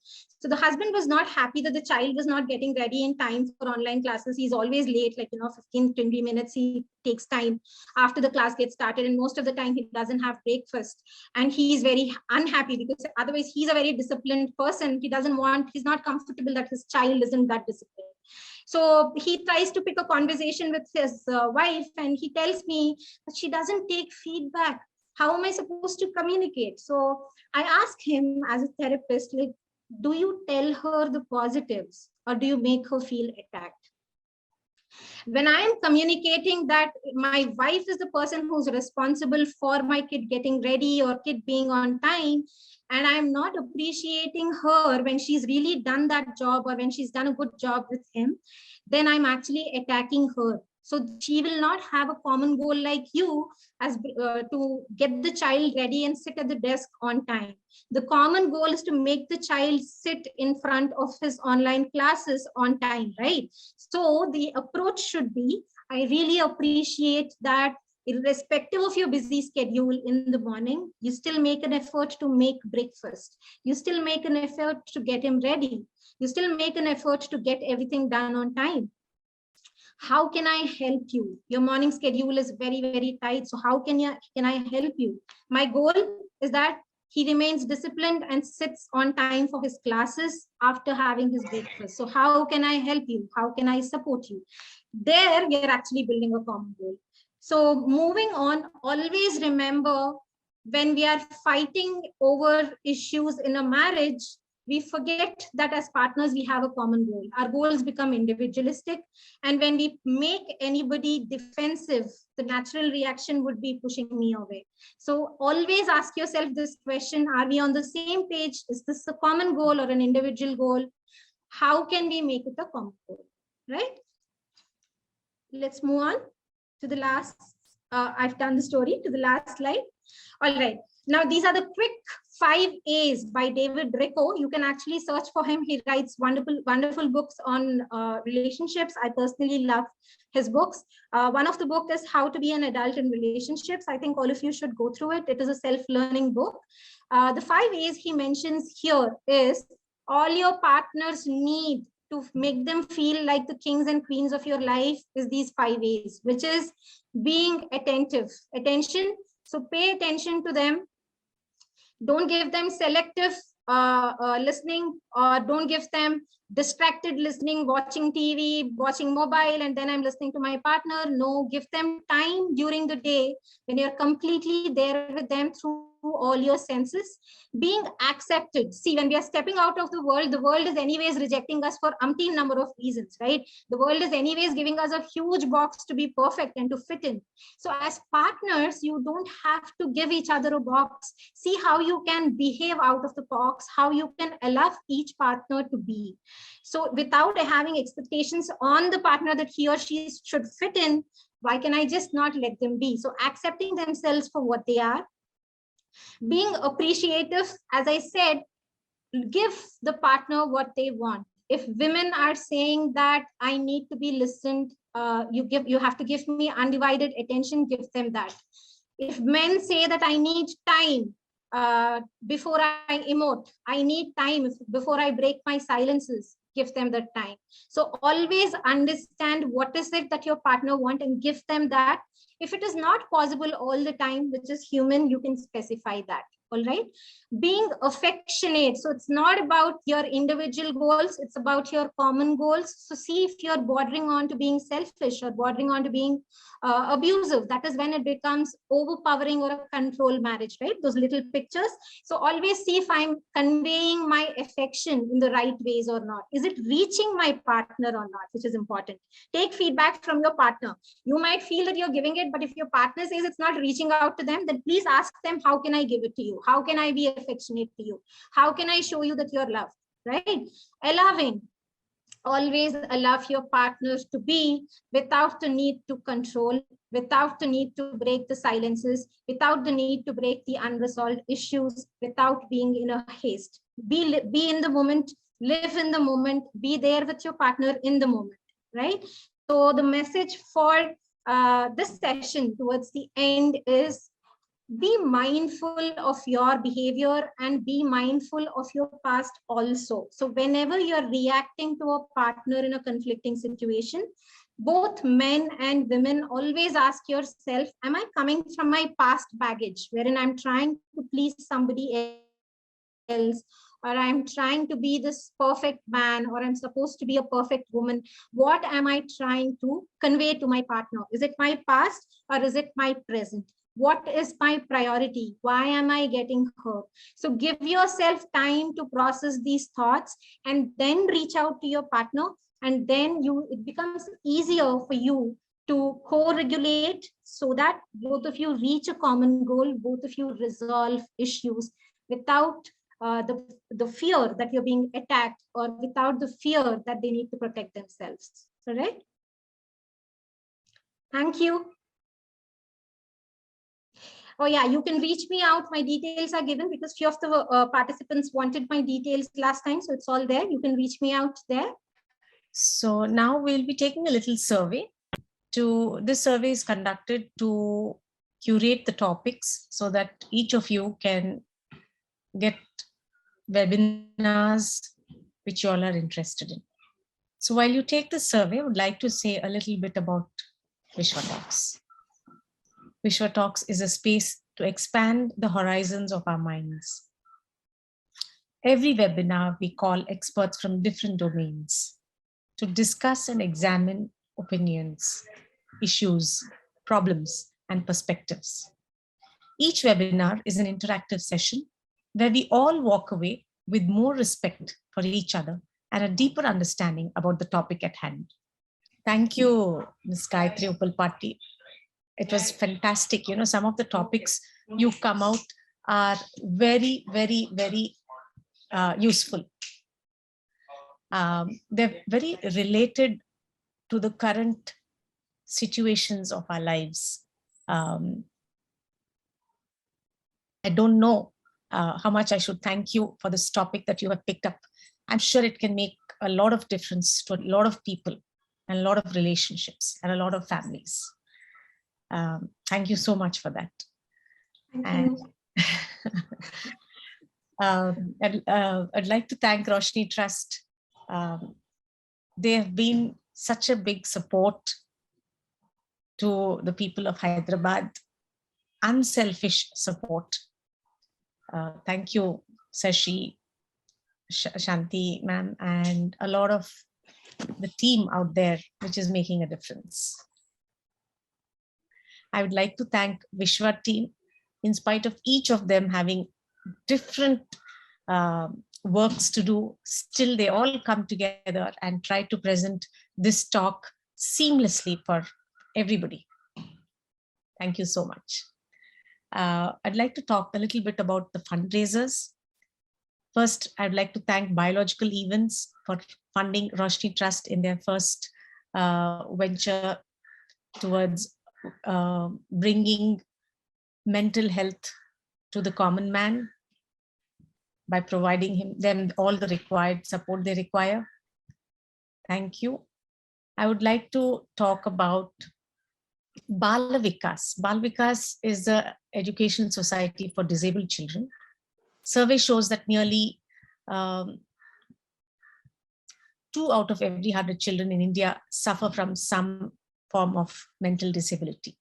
So the husband was not happy that the child was not getting ready in time for online classes. He's always late, like 15-20 minutes. He takes time after the class gets started, and most of the time he doesn't have breakfast. And he is very unhappy because otherwise he's a very disciplined person. He's not comfortable that his child isn't that disciplined. So he tries to pick a conversation with his wife, and he tells me that she doesn't take feedback. How am I supposed to communicate? So I ask him as a therapist, like, do you tell her the positives, or do you make her feel attacked? When I am communicating that my wife is the person who's responsible for my kid getting ready or kid being on time, and I'm not appreciating her when she's really done that job or when she's done a good job with him, then I'm actually attacking her. So she will not have a common goal like you as to get the child ready and sit at the desk on time. The common goal is to make the child sit in front of his online classes on time, right? So the approach should be, I really appreciate that irrespective of your busy schedule in the morning, you still make an effort to make breakfast. You still make an effort to get him ready. You still make an effort to get everything done on time. How can I help you? Your morning schedule is very, very tight. So how can I help you? My goal is that he remains disciplined and sits on time for his classes after having his breakfast. So how can I help you? How can I support you? There, we are actually building a common goal. So moving on, always remember, when we are fighting over issues in a marriage, we forget that as partners, we have a common goal. Our goals become individualistic. And when we make anybody defensive, the natural reaction would be pushing me away. So always ask yourself this question: are we on the same page? Is this a common goal or an individual goal? How can we make it a common goal, right? Let's move on to the last. I've done the story to the last slide. All right. Now, these are the quick 5 A's by David Rico. You can actually search for him. He writes wonderful books on relationships. I personally love his books. One of the book is How to Be an Adult in Relationships. I think all of you should go through it. It is a self-learning book. The 5 A's he mentions here is all your partners need to make them feel like the kings and queens of your life is these 5 A's, which is being attentive. Attention. So pay attention to them. Don't give them selective listening, or don't give them distracted listening, watching TV, watching mobile, and then I'm listening to my partner. No, give them time during the day when you're completely there with them through all your senses. Being accepted. See, when we are stepping out of the world is anyways rejecting us for umpteen number of reasons, right? The world is anyways giving us a huge box to be perfect and to fit in. So as partners, you don't have to give each other a box. See how you can behave out of the box, how you can allow each partner to be. So without having expectations on the partner that he or she should fit in, why can I just not let them be? So accepting themselves for what they are. Being appreciative, as I said, give the partner what they want. If women are saying that I need to be listened, you have to give me undivided attention, give them that. If men say that I need time before I emote, I need time before I break my silences, give them that time. So always understand what is it that your partner wants and give them that. If it is not possible all the time, which is human, you can specify that. all right? Being affectionate. So it's not about your individual goals, it's about your common goals. So see if you're bordering on to being selfish or bordering on to being abusive. That is when it becomes overpowering or a control marriage, right? Those little pictures. So always see if I'm conveying my affection in the right ways or not. Is it reaching my partner or not, which is important. Take feedback from your partner. You might feel that you're giving it, but if your partner says it's not reaching out to them, then please ask them, how can I give it to you? How can I be affectionate to you? How can I show you that you're loved, right? Allowing. Always allow your partners to be without the need to control, without the need to break the silences, without the need to break the unresolved issues, without being in a haste. Be in the moment, live in the moment, be there with your partner in the moment, right? So the message for this session towards the end is, be mindful of your behavior and be mindful of your past also. So whenever you're reacting to a partner in a conflicting situation, both men and women, always ask yourself, am I coming from my past baggage wherein I'm trying to please somebody else, or I'm trying to be this perfect man, or I'm supposed to be a perfect woman? What am I trying to convey to my partner? Is it my past or is it my present? What is my priority? Why am I getting hurt? So give yourself time to process these thoughts and then reach out to your partner, and then it becomes easier for you to co-regulate so that both of you reach a common goal, both of you resolve issues without the fear that you're being attacked, or without the fear that they need to protect themselves. All right. Thank you. Oh yeah, you can reach me out. My details are given because few of the participants wanted my details last time. So it's all there. You can reach me out there. So now we'll be taking a little survey. This survey is conducted to curate the topics so that each of you can get webinars which you all are interested in. So while you take the survey, I would like to say a little bit about Vishwa Talks. Vishwa Talks is a space to expand the horizons of our minds. Every webinar, we call experts from different domains to discuss and examine opinions, issues, problems, and perspectives. Each webinar is an interactive session where we all walk away with more respect for each other and a deeper understanding about the topic at hand. Thank you, Ms. Gayatri Upalpatti. It was fantastic. You know, some of the topics you've come out are very, very, very useful. They're very related to the current situations of our lives. I don't know how much I should thank you for this topic that you have picked up. I'm sure it can make a lot of difference to a lot of people and a lot of relationships and a lot of families. Thank you so much for that. Thank you. I'd like to thank Roshni Trust. They have been such a big support to the people of Hyderabad, unselfish support. Thank you, Sashi, Shanti, ma'am, and a lot of the team out there, which is making a difference. I would like to thank Vishwa team. In spite of each of them having different works to do, still they all come together and try to present this talk seamlessly for everybody. Thank you so much. I'd like to talk a little bit about the fundraisers. First, I'd like to thank Biological Events for funding Roshni Trust in their first venture towards bringing mental health to the common man by providing them all the required support they require. Thank you. I would like to talk about Bal Vikas. Bal Vikas is the education society for disabled children. Survey shows that nearly 2 out of every 100 children in India suffer from some form of mental disability.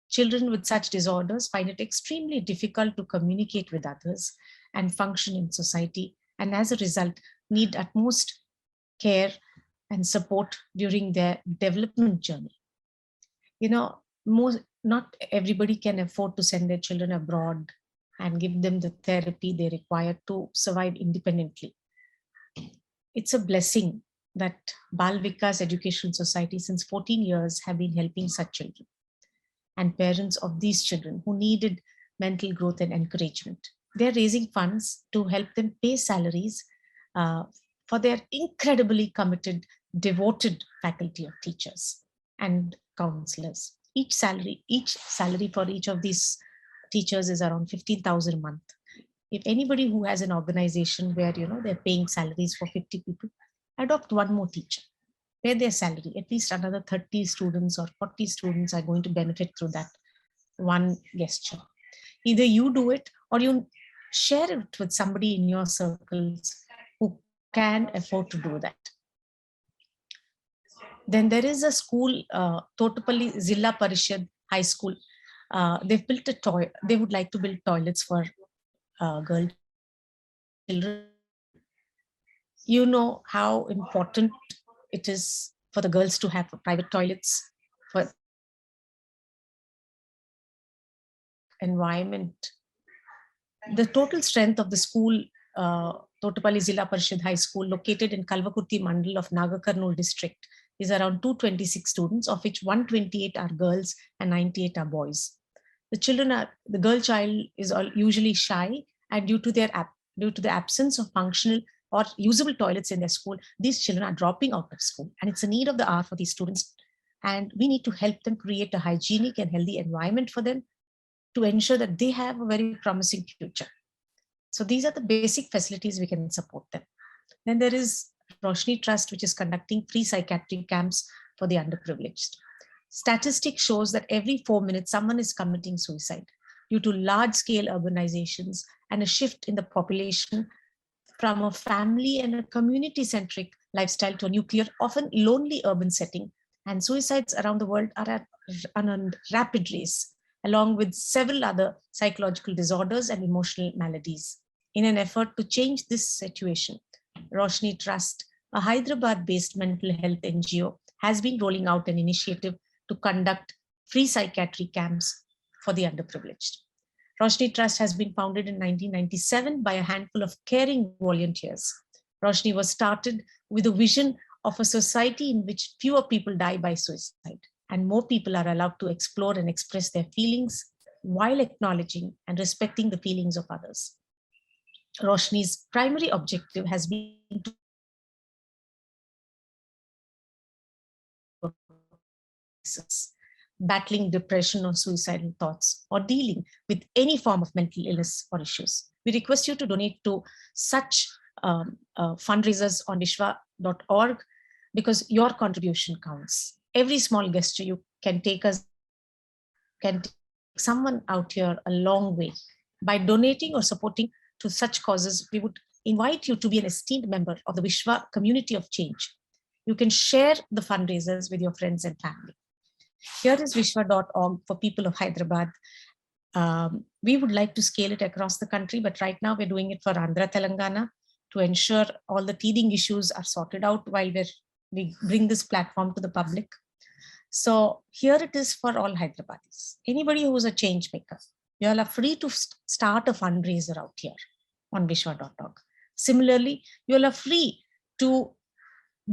Children with such disorders find it extremely difficult to communicate with others and function in society, and as a result, need utmost care and support during their development journey. Not everybody can afford to send their children abroad and give them the therapy they require to survive independently. It's a blessing that Bal Vikas Education Society since 14 years have been helping such children and parents of these children who needed mental growth and encouragement. They're raising funds to help them pay salaries for their incredibly committed, devoted faculty of teachers and counselors. Each salary for each of these teachers is around 15,000 a month. If anybody who has an organization where they're paying salaries for 50 people, adopt one more teacher, pay their salary. At least another 30 students or 40 students are going to benefit through that one gesture. Either you do it or you share it with somebody in your circles who can afford to do that. Then there is a school, Totapalli Zilla Parishad High School. They've built they would like to build toilets for girl children. You know how important it is for the girls to have private toilets, for environment. The total strength of the school, Totapalli Zilla Parishad High School, located in Kalvakurti Mandal of Nagarkarnool district, is around 226 students, of which 128 are girls and 98 are boys. The girl child is usually shy, and due to the absence of functional or usable toilets in their school, these children are dropping out of school, and it's a need of the hour for these students. And we need to help them create a hygienic and healthy environment for them to ensure that they have a very promising future. So these are the basic facilities we can support them. Then there is Roshni Trust, which is conducting free psychiatric camps for the underprivileged. Statistics shows that every 4 minutes, someone is committing suicide due to large-scale urbanizations and a shift in the population from a family and a community-centric lifestyle to a nuclear, often lonely urban setting. And suicides around the world are on a rapid race, along with several other psychological disorders and emotional maladies. In an effort to change this situation, Roshni Trust, a Hyderabad-based mental health NGO, has been rolling out an initiative to conduct free psychiatry camps for the underprivileged. Roshni Trust has been founded in 1997 by a handful of caring volunteers. Roshni was started with a vision of a society in which fewer people die by suicide and more people are allowed to explore and express their feelings while acknowledging and respecting the feelings of others. Roshni's primary objective has been to battling depression or suicidal thoughts, or dealing with any form of mental illness or issues. We request you to donate to such fundraisers on vishwa.org because your contribution counts. Every small gesture you can take someone out here a long way. By donating or supporting to such causes, we would invite you to be an esteemed member of the Vishwa community of change. You can share the fundraisers with your friends and family. Here is vishwa.org for people of Hyderabad. We would like to scale it across the country, but right now we're doing it for Andhra Telangana to ensure all the teething issues are sorted out while we bring this platform to the public. So here it is for all Hyderabadis. Anybody who is a change maker, you all are free to start a fundraiser out here on vishwa.org. Similarly, you all are free to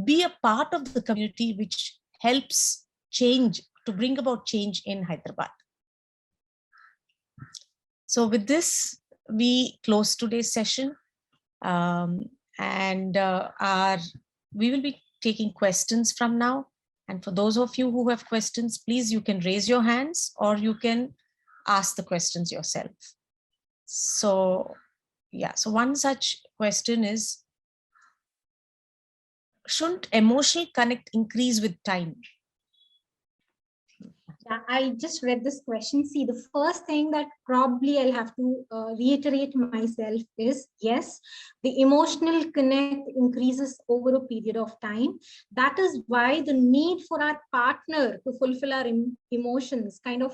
be a part of the community which helps change, to bring about change in Hyderabad. So with this, we close today's session, and we will be taking questions from now. And for those of you who have questions, please, you can raise your hands or you can ask the questions yourself. So yeah, so one such question is, shouldn't emotional connect increase with time? Yeah, I just read this question. See, the first thing that probably I'll have to reiterate myself is yes, the emotional connect increases over a period of time. That is why the need for our partner to fulfill our emotions kind of,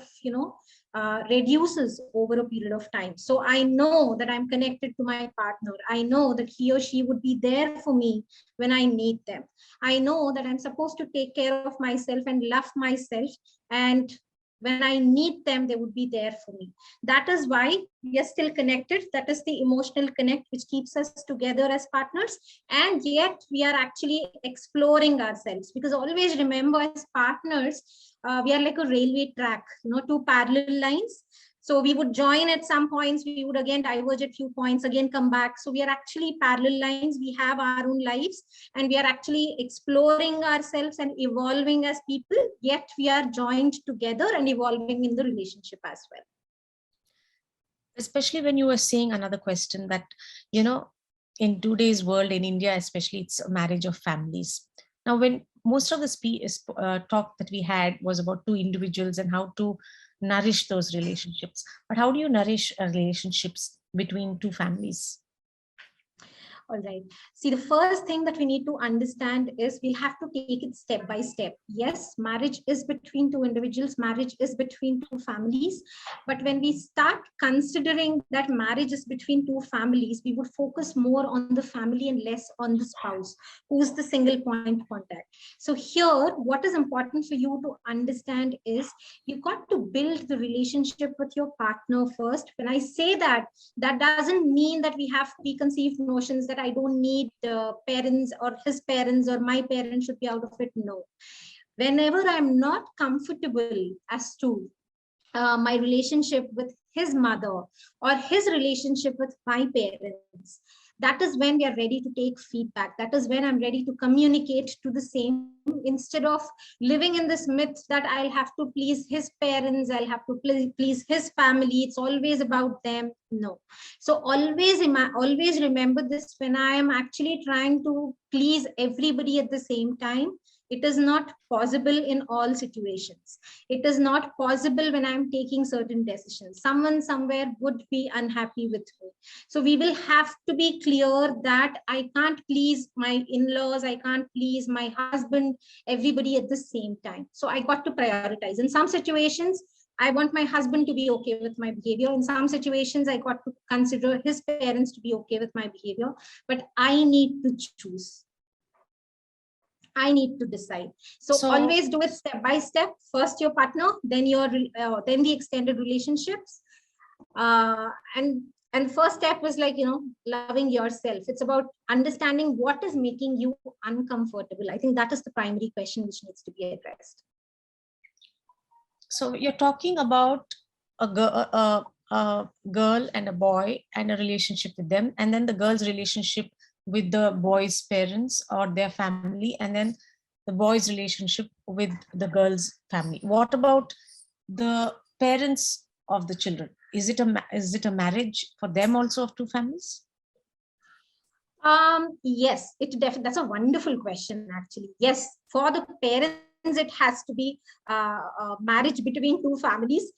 reduces over a period of time. So I know that I'm connected to my partner. I know that he or she would be there for me when I need them. I know that I'm supposed to take care of myself and love myself, and when I need them, they would be there for me. That is why we are still connected. That is the emotional connect which keeps us together as partners. And yet we are actually exploring ourselves, because always remember, as partners, we are like a railway track, two parallel lines. So we would join at some points, we would again diverge at few points, again come back. So we are actually parallel lines. We have our own lives, and we are actually exploring ourselves and evolving as people, yet we are joined together and evolving in the relationship as well. Especially when you were saying another question that, in today's world, in India especially, it's a marriage of families. Now, when most of the talk that we had was about two individuals and how to nourish those relationships, but how do you nourish relationships between two families? All right. See, the first thing that we need to understand is we'll have to take it step by step. Yes, marriage is between two individuals, marriage is between two families. But when we start considering that marriage is between two families, we would focus more on the family and less on the spouse, who's the single point contact. So here, what is important for you to understand is you've got to build the relationship with your partner first. When I say that, that doesn't mean that we have preconceived notions that I don't need parents, or his parents or my parents should be out of it. No. Whenever I'm not comfortable as to my relationship with his mother or his relationship with my parents, that is when we are ready to take feedback. That is when I'm ready to communicate to the same, instead of living in this myth that I'll have to please his parents, I'll have to please his family, it's always about them. No. So always remember this: when I am actually trying to please everybody at the same time, it is not possible in all situations. It is not possible when I'm taking certain decisions. Someone somewhere would be unhappy with me. So we will have to be clear that I can't please my in-laws, I can't please my husband, everybody at the same time. So I got to prioritize. In some situations, I want my husband to be okay with my behavior. In some situations, I got to consider his parents to be okay with my behavior, but I need to choose. I need to decide. So always do it step by step. First your partner, then then the extended relationships. And first step was like, loving yourself. It's about understanding what is making you uncomfortable. I think that is the primary question which needs to be addressed. So you're talking about a girl and a boy and a relationship with them, and then the girl's relationship with the boy's parents or their family, and then the boy's relationship with the girl's family. What about the parents of the children? Is it a marriage for them also of two families? Yes, that's a wonderful question, actually. Yes, for the parents, it has to be marriage between two families.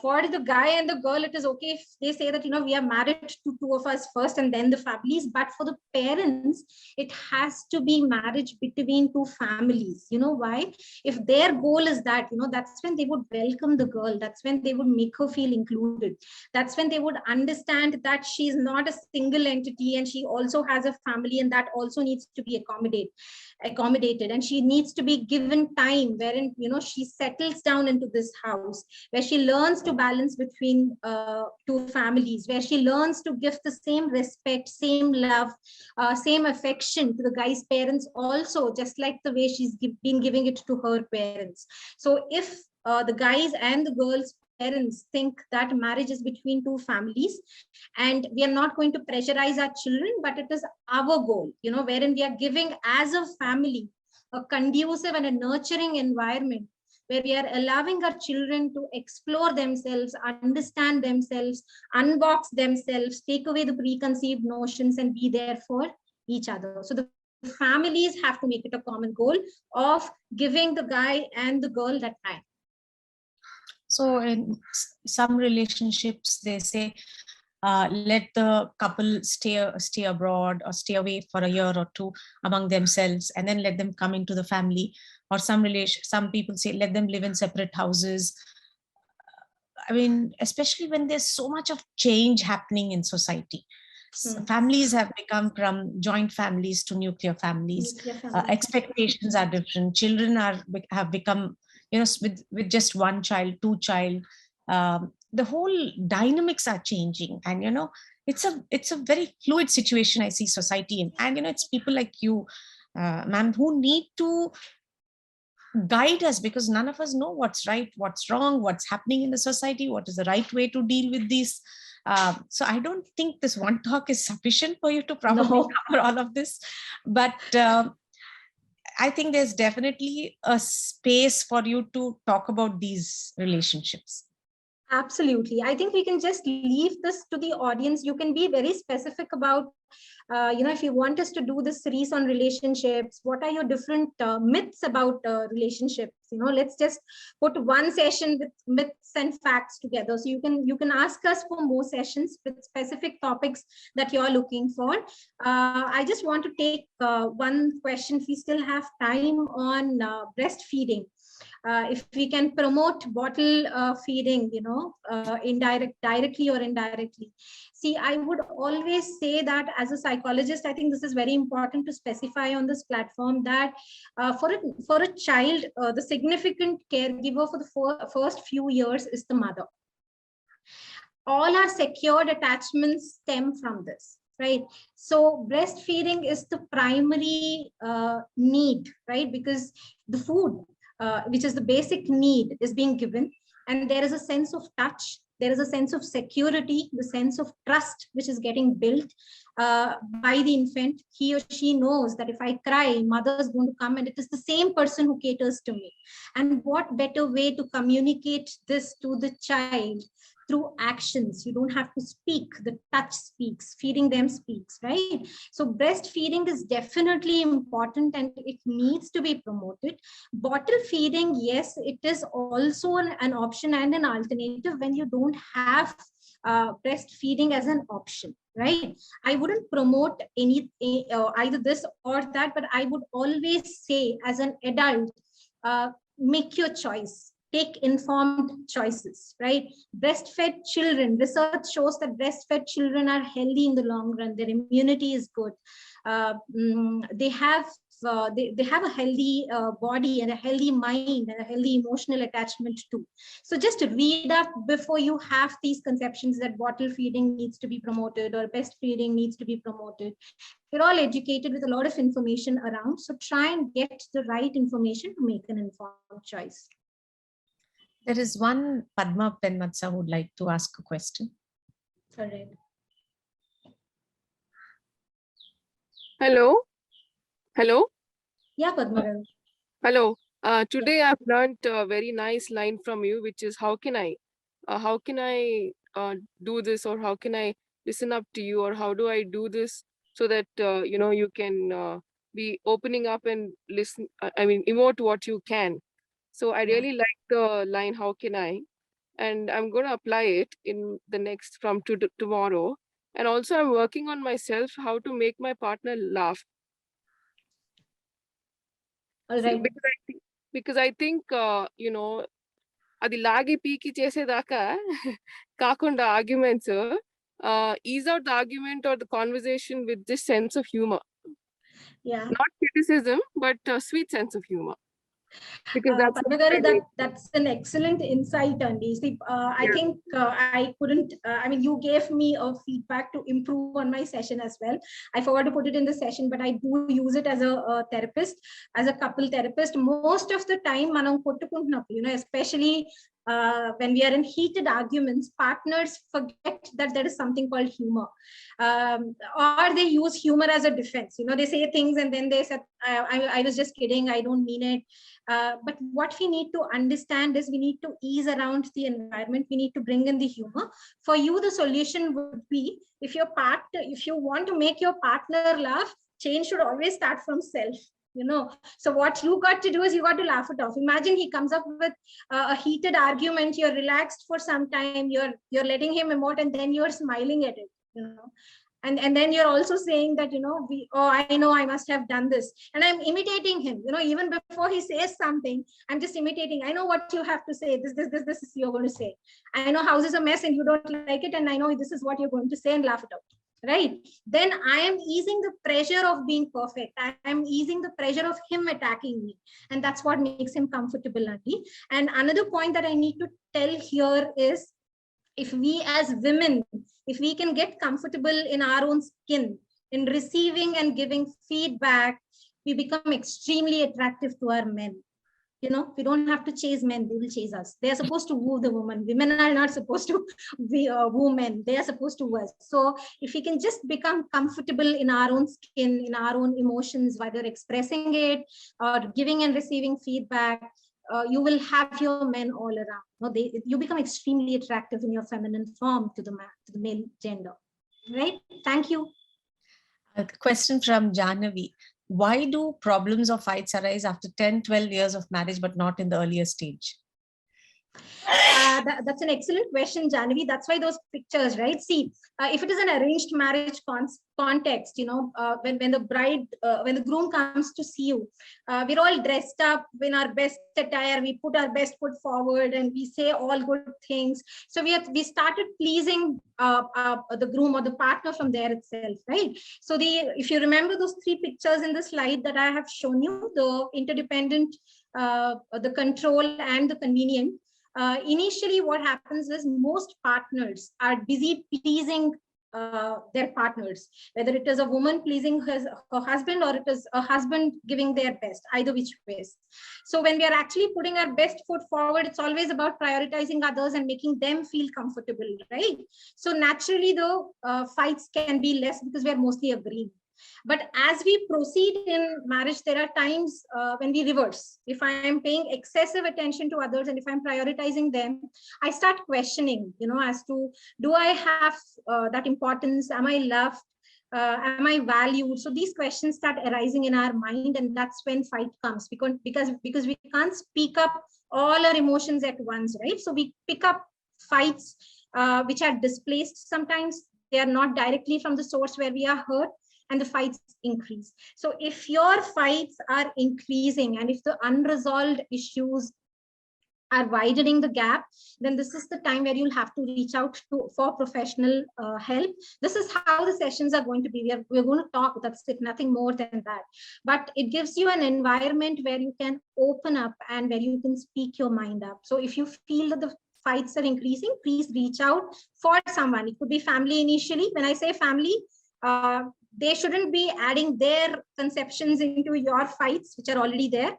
For the guy and the girl, it is okay if they say that, we are married to two of us first and then the families. But for the parents, it has to be marriage between two families. You know why? If their goal is that, that's when they would welcome the girl. That's when they would make her feel included. That's when they would understand that she's not a single entity and she also has a family, and that also needs to be accommodated, and she needs to be given time wherein she settles down into this house, where she learns to balance between two families, where she learns to give the same respect, same love, same affection to the guy's parents also, just like the way she's been giving it to her parents. So if the guys and the girls parents think that marriage is between two families, and we are not going to pressurize our children, but it is our goal, wherein we are giving as a family a conducive and a nurturing environment, where we are allowing our children to explore themselves, understand themselves, unbox themselves, take away the preconceived notions, and be there for each other. So the families have to make it a common goal of giving the guy and the girl that time. So in some relationships, they say, let the couple stay abroad or stay away for a year or two among themselves, and then let them come into the family. Or some people say, let them live in separate houses. I mean, especially when there's so much of change happening in society. Families have become from joint families to nuclear families. Expectations are different. Children have become, with just one child, two child. The whole dynamics are changing, and it's a very fluid situation I see society in. And it's people like you, ma'am, who need to guide us, because none of us know what's right, what's wrong, what's happening in the society, what is the right way to deal with these. So I don't think this one talk is sufficient for you to probably cover all of this. But I think there's definitely a space for you to talk about these relationships. Absolutely. I think we can just leave this to the audience. You can be very specific about, if you want us to do this series on relationships, what are your different myths about relationships? Let's just put one session with myths and facts together. So you can ask us for more sessions with specific topics that you're looking for. I just want to take one question, if we still have time, on breastfeeding. If we can promote bottle feeding, directly or indirectly. See, I would always say that as a psychologist, I think this is very important to specify on this platform that for a child, the significant caregiver for the first few years is the mother. All our secured attachments stem from this. Right. So breastfeeding is the primary need, right? Because the food, which is the basic need, is being given, and there is a sense of touch, there is a sense of security, the sense of trust which is getting built by the infant. He or she knows that if I cry, mother is going to come, and it is the same person who caters to me. And what better way to communicate this to the child through actions? You don't have to speak, the touch speaks, feeding them speaks, right? So breastfeeding is definitely important, and it needs to be promoted. Bottle feeding, yes, it is also an option and an alternative when you don't have breastfeeding as an option, right? I wouldn't promote either this or that, but I would always say, as an adult, make your choice. Take informed choices, right? Breastfed children, research shows that breastfed children are healthy in the long run. Their immunity is good. They have a healthy body and a healthy mind and a healthy emotional attachment too. So just read up before you have these conceptions that bottle feeding needs to be promoted or breastfeeding needs to be promoted. We're all educated with a lot of information around, so try and get the right information to make an informed choice. There is one Padma Penmatsa who would like to ask a question. All right. Hello. Hello. Yeah, Padma. Hello. Today I've learned a very nice line from you, which is, how can I do this, or how can I listen up to you, or how do I do this so that you can be opening up and listen. Emote what you can. So I really like the line, how can I? And I'm going to apply it in the next from tomorrow. And also I'm working on myself, how to make my partner laugh. All right. Because I think, అది లాగి పీకి చేసేదాకా కాకుండా arguments, ease out the argument or the conversation with this sense of humor. Yeah. Not criticism, but a sweet sense of humor. Because that's an excellent insight, Andy. See, I think I couldn't, you gave me a feedback to improve on my session as well. I forgot to put it in the session, but I do use it as a therapist, as a couple therapist. Most of the time, especially when we are in heated arguments, partners forget that there is something called humor. Or they use humor as a defense. They say things and then they said, I was just kidding, I don't mean it. But what we need to understand is we need to ease around the environment. We need to bring in the humor. For you, the solution would be, if you want to make your partner laugh, change should always start from self. So what you got to do is you got to laugh it off. Imagine he comes up with a heated argument, you're relaxed for some time, you're letting him emote, and then you're smiling at it. And then you're also saying that, I know I must have done this, and I'm imitating him, even before he says something, I'm just imitating. I know what you have to say. This is you're going to say. I know house is a mess and you don't like it, and I know this is what you're going to say, and laugh it out. Right? Then I am easing the pressure of being perfect. I am easing the pressure of him attacking me, and that's what makes him comfortable, Andy. And another point that I need to tell here is, if we as women, if we can get comfortable in our own skin, in receiving and giving feedback, we become extremely attractive to our men. We don't have to chase men, they will chase us. They are supposed to woo the woman. Women are not supposed to woo men. They are supposed to woo us. So if we can just become comfortable in our own skin, in our own emotions, whether expressing it or giving and receiving feedback, you will have your men all around. You become extremely attractive in your feminine form to the male gender. Right? Thank you. A question from Jahnavi. Why do problems or fights arise after 10, 12 years of marriage, but not in the earlier stage? That's an excellent question, Janavi. That's why those pictures, right? See, if it is an arranged marriage context, when the groom comes to see you, we're all dressed up in our best attire. We put our best foot forward and we say all good things. So we started pleasing the groom or the partner from there itself, right? So if you remember those three pictures in the slide that I have shown you, the interdependent, the control, and the convenient. Initially, what happens is most partners are busy pleasing their partners, whether it is a woman pleasing her husband or it is a husband giving their best, either which ways. So when we are actually putting our best foot forward, it's always about prioritizing others and making them feel comfortable, right? So naturally, though, fights can be less because we are mostly agreeing. But as we proceed in marriage, there are times when we reverse. If I am paying excessive attention to others and if I'm prioritizing them, I start questioning, as to, do I have that importance? Am I loved? Am I valued? So these questions start arising in our mind, and that's when fight comes, because we can't speak up all our emotions at once, right? So we pick up fights which are displaced. Sometimes they are not directly from the source where we are hurt, and the fights increase. So if your fights are increasing and if the unresolved issues are widening the gap, then this is the time where you'll have to reach out for professional help. This is how the sessions are going to be. We're going to talk, that's it, nothing more than that. But it gives you an environment where you can open up and where you can speak your mind up. So if you feel that the fights are increasing, please reach out for someone. It could be family initially. When I say family, they shouldn't be adding their conceptions into your fights, which are already there.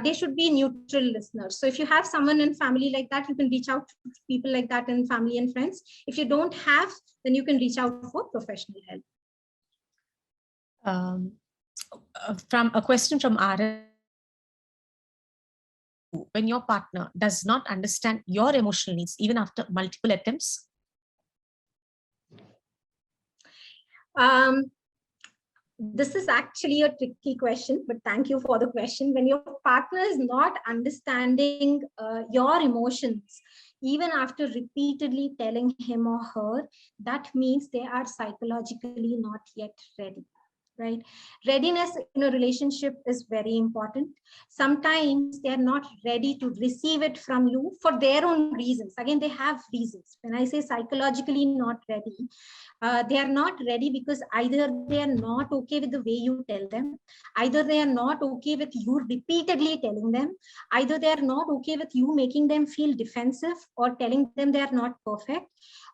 They should be neutral listeners. So if you have someone in family like that, you can reach out to people like that in family and friends. If you don't have, then you can reach out for professional help. From a question from Ara. When your partner does not understand your emotional needs, even after multiple attempts? This is actually a tricky question, but thank you for the question. When your partner is not understanding your emotions, even after repeatedly telling him or her, that means they are psychologically not yet ready. Right? Readiness in a relationship is very important. Sometimes they're not ready to receive it from you for their own reasons. Again, they have reasons. When I say psychologically not ready, they are not ready because either they are not okay with the way you tell them, either they are not okay with you repeatedly telling them, either they are not okay with you making them feel defensive or telling them they are not perfect,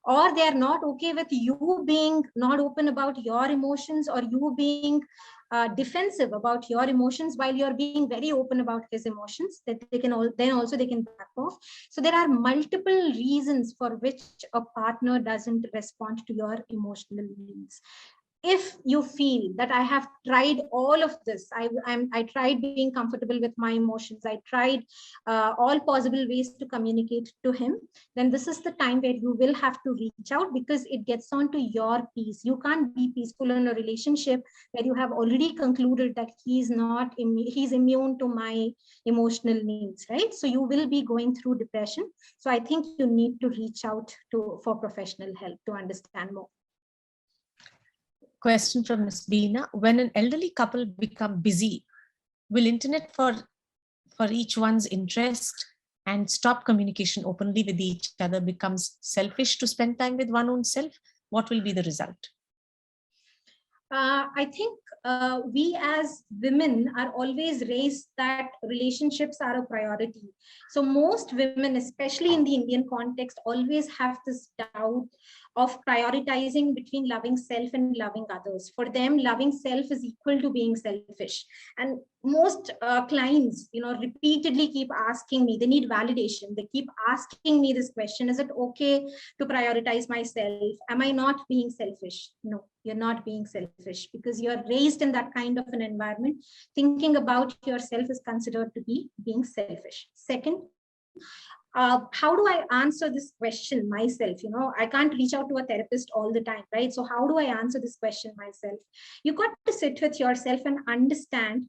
or they are not okay with you being not open about your emotions, or you being defensive about your emotions while you're being very open about his emotions, that they can then also they can back off. So there are multiple reasons for which a partner doesn't respond to your emotional needs. If you feel that I have tried all of this, I tried being comfortable with my emotions, I tried all possible ways to communicate to him, then this is the time where you will have to reach out, because it gets on to your peace. You can't be peaceful in a relationship where you have already concluded that he's immune to my emotional needs, right? So you will be going through depression. So I think you need to reach out for professional help to understand more. Question from Ms. Beena. When an elderly couple become busy, will internet for each one's interest and stop communication openly with each other becomes selfish to spend time with one own self? What will be the result? I think we as women are always raised that relationships are a priority. So most women, especially in the Indian context, always have this doubt of prioritizing between loving self and loving others. For them, loving self is equal to being selfish. And most clients, repeatedly keep asking me, they need validation. They keep asking me this question: is it okay to prioritize myself? Am I not being selfish? No, you're not being selfish, because you're raised in that kind of an environment. Thinking about yourself is considered to be being selfish. Second, how do I answer this question myself? I can't reach out to a therapist all the time, right? So how do I answer this question myself? You got to sit with yourself and understand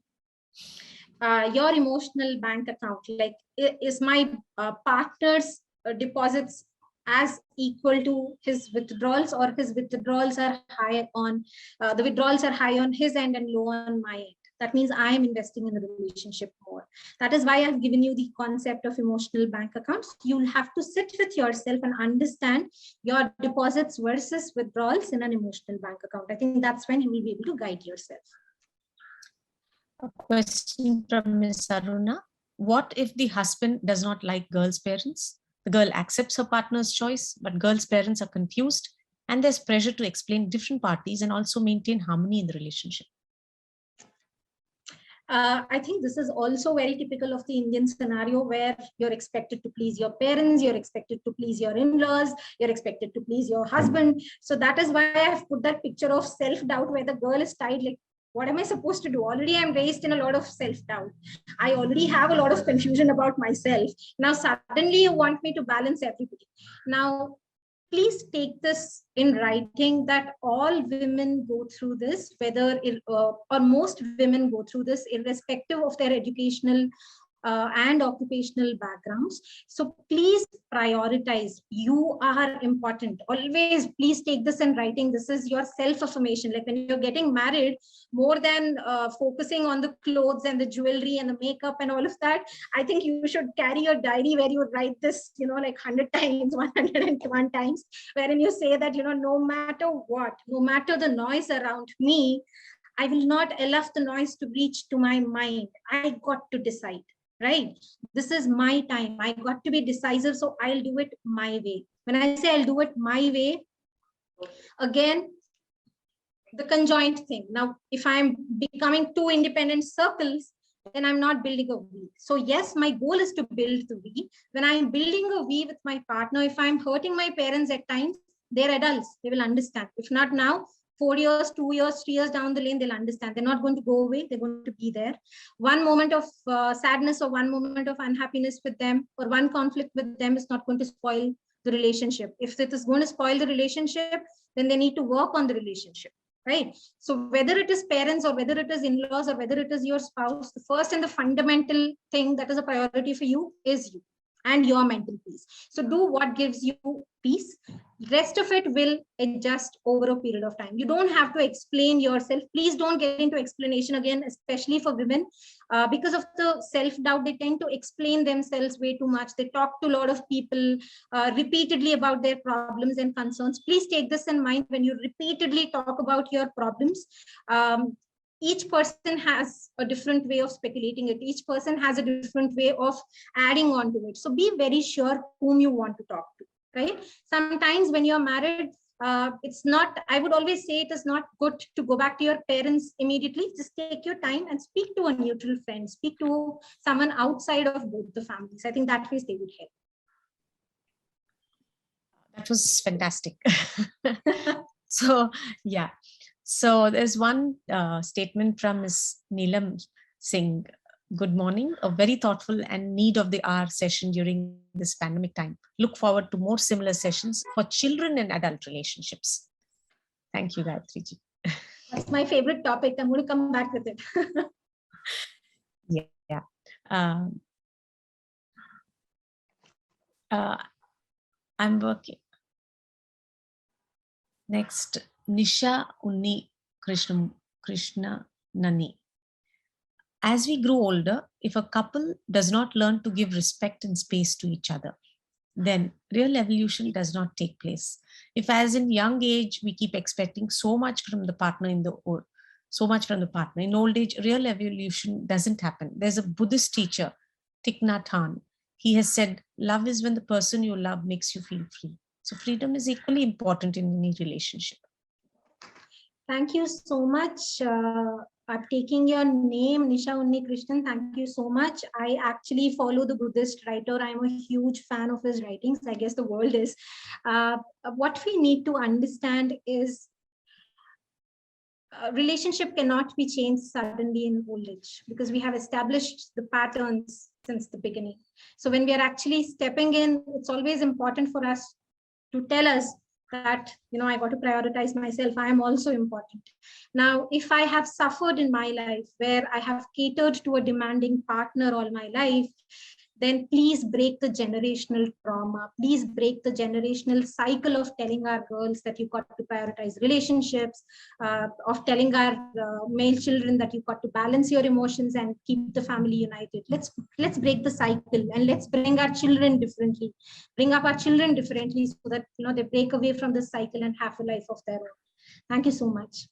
your emotional bank account. Like, is my partner's deposits as equal to his withdrawals, or his withdrawals are high on the withdrawals are high on his end and low on my end? That means I am investing in the relationship more. That is why I've given you the concept of emotional bank accounts. You'll have to sit with yourself and understand your deposits versus withdrawals in an emotional bank account. I think that's when you will be able to guide yourself. A question from Ms. Aruna. What if the husband does not like girl's parents? The girl accepts her partner's choice, but girl's parents are confused, and there's pressure to explain different parties and also maintain harmony in the relationship. I think this is also very typical of the Indian scenario, where you're expected to please your parents, you're expected to please your in-laws, you're expected to please your husband. So that is why I've put that picture of self-doubt, where the girl is tied, like, what am I supposed to do? Already I'm raised in a lot of self-doubt. I already have a lot of confusion about myself. Now suddenly you want me to balance everybody. Now, please take this in writing, that all women go through this, or most women go through this, irrespective of their educational and occupational backgrounds. So please prioritize. You are important. Always, please take this in writing. This is your self-affirmation. Like, when you're getting married, more than focusing on the clothes and the jewelry and the makeup and all of that, I think you should carry a diary where you write this, like 100 times, 101 times, wherein you say that, no matter what, no matter the noise around me, I will not allow the noise to reach to my mind. I got to decide. Right? This is my time. I got to be decisive, so I'll do it my way. When I say I'll do it my way, again, the conjoint thing. Now, if I'm becoming two independent circles, then I'm not building a V. So yes, my goal is to build the V. When I'm building a V with my partner, if I'm hurting my parents at times, they're adults. They will understand. If not now, 4 years, 2 years, 3 years down the lane, they'll understand. They're not going to go away. They're going to be there. One moment of sadness or one moment of unhappiness with them, or one conflict with them, is not going to spoil the relationship. If it is going to spoil the relationship, then they need to work on the relationship. Right? So whether it is parents, or whether it is in-laws, or whether it is your spouse, the first and the fundamental thing that is a priority for you is you and your mental peace. So do what gives you peace. Rest of it will adjust over a period of time. You don't have to explain yourself. Please don't get into explanation again, especially for women. Because of the self-doubt, they tend to explain themselves way too much. They talk to a lot of people repeatedly about their problems and concerns. Please take this in mind when you repeatedly talk about your problems. Each person has a different way of speculating it. Each person has a different way of adding on to it. So be very sure whom you want to talk to, right? Sometimes when you're married, it's not, I would always say, it is not good to go back to your parents immediately. Just take your time and speak to a neutral friend, speak to someone outside of both the families. I think that way they would help. That was fantastic. So, yeah. So there's one statement from Ms. Neelam Singh. Good morning. A very thoughtful and need of the hour session during this pandemic time. Look forward to more similar sessions for children and adult relationships. Thank you, Gayatri ji. That's my favorite topic. I'm going to come back with it. Yeah. I'm working. Next, Nisha Unni Krishna Nani. As we grow older, if a couple does not learn to give respect and space to each other, then real evolution does not take place. If as in young age, we keep expecting so much from the partner in old age, real evolution doesn't happen. There's a Buddhist teacher, Thich Nhat Hanh. He has said, love is when the person you love makes you feel free. So freedom is equally important in any relationship. Thank you so much. I'm taking your name, Nisha Unni Krishnan. Thank you so much. I actually follow the Buddhist writer. I'm a huge fan of his writings. I guess the world is. What we need to understand is relationship cannot be changed suddenly in old age because we have established the patterns since the beginning. So when we are actually stepping in, it's always important for us to tell us that, I got to prioritize myself. I am also important. Now, if I have suffered in my life where I have catered to a demanding partner all my life, then please break the generational trauma. Please break the generational cycle of telling our girls that you've got to prioritize relationships, of telling our male children that you've got to balance your emotions and keep the family united. Let's break the cycle and let's bring our children differently, bring up our children differently so that they break away from the cycle and have a life of their own. Thank you so much.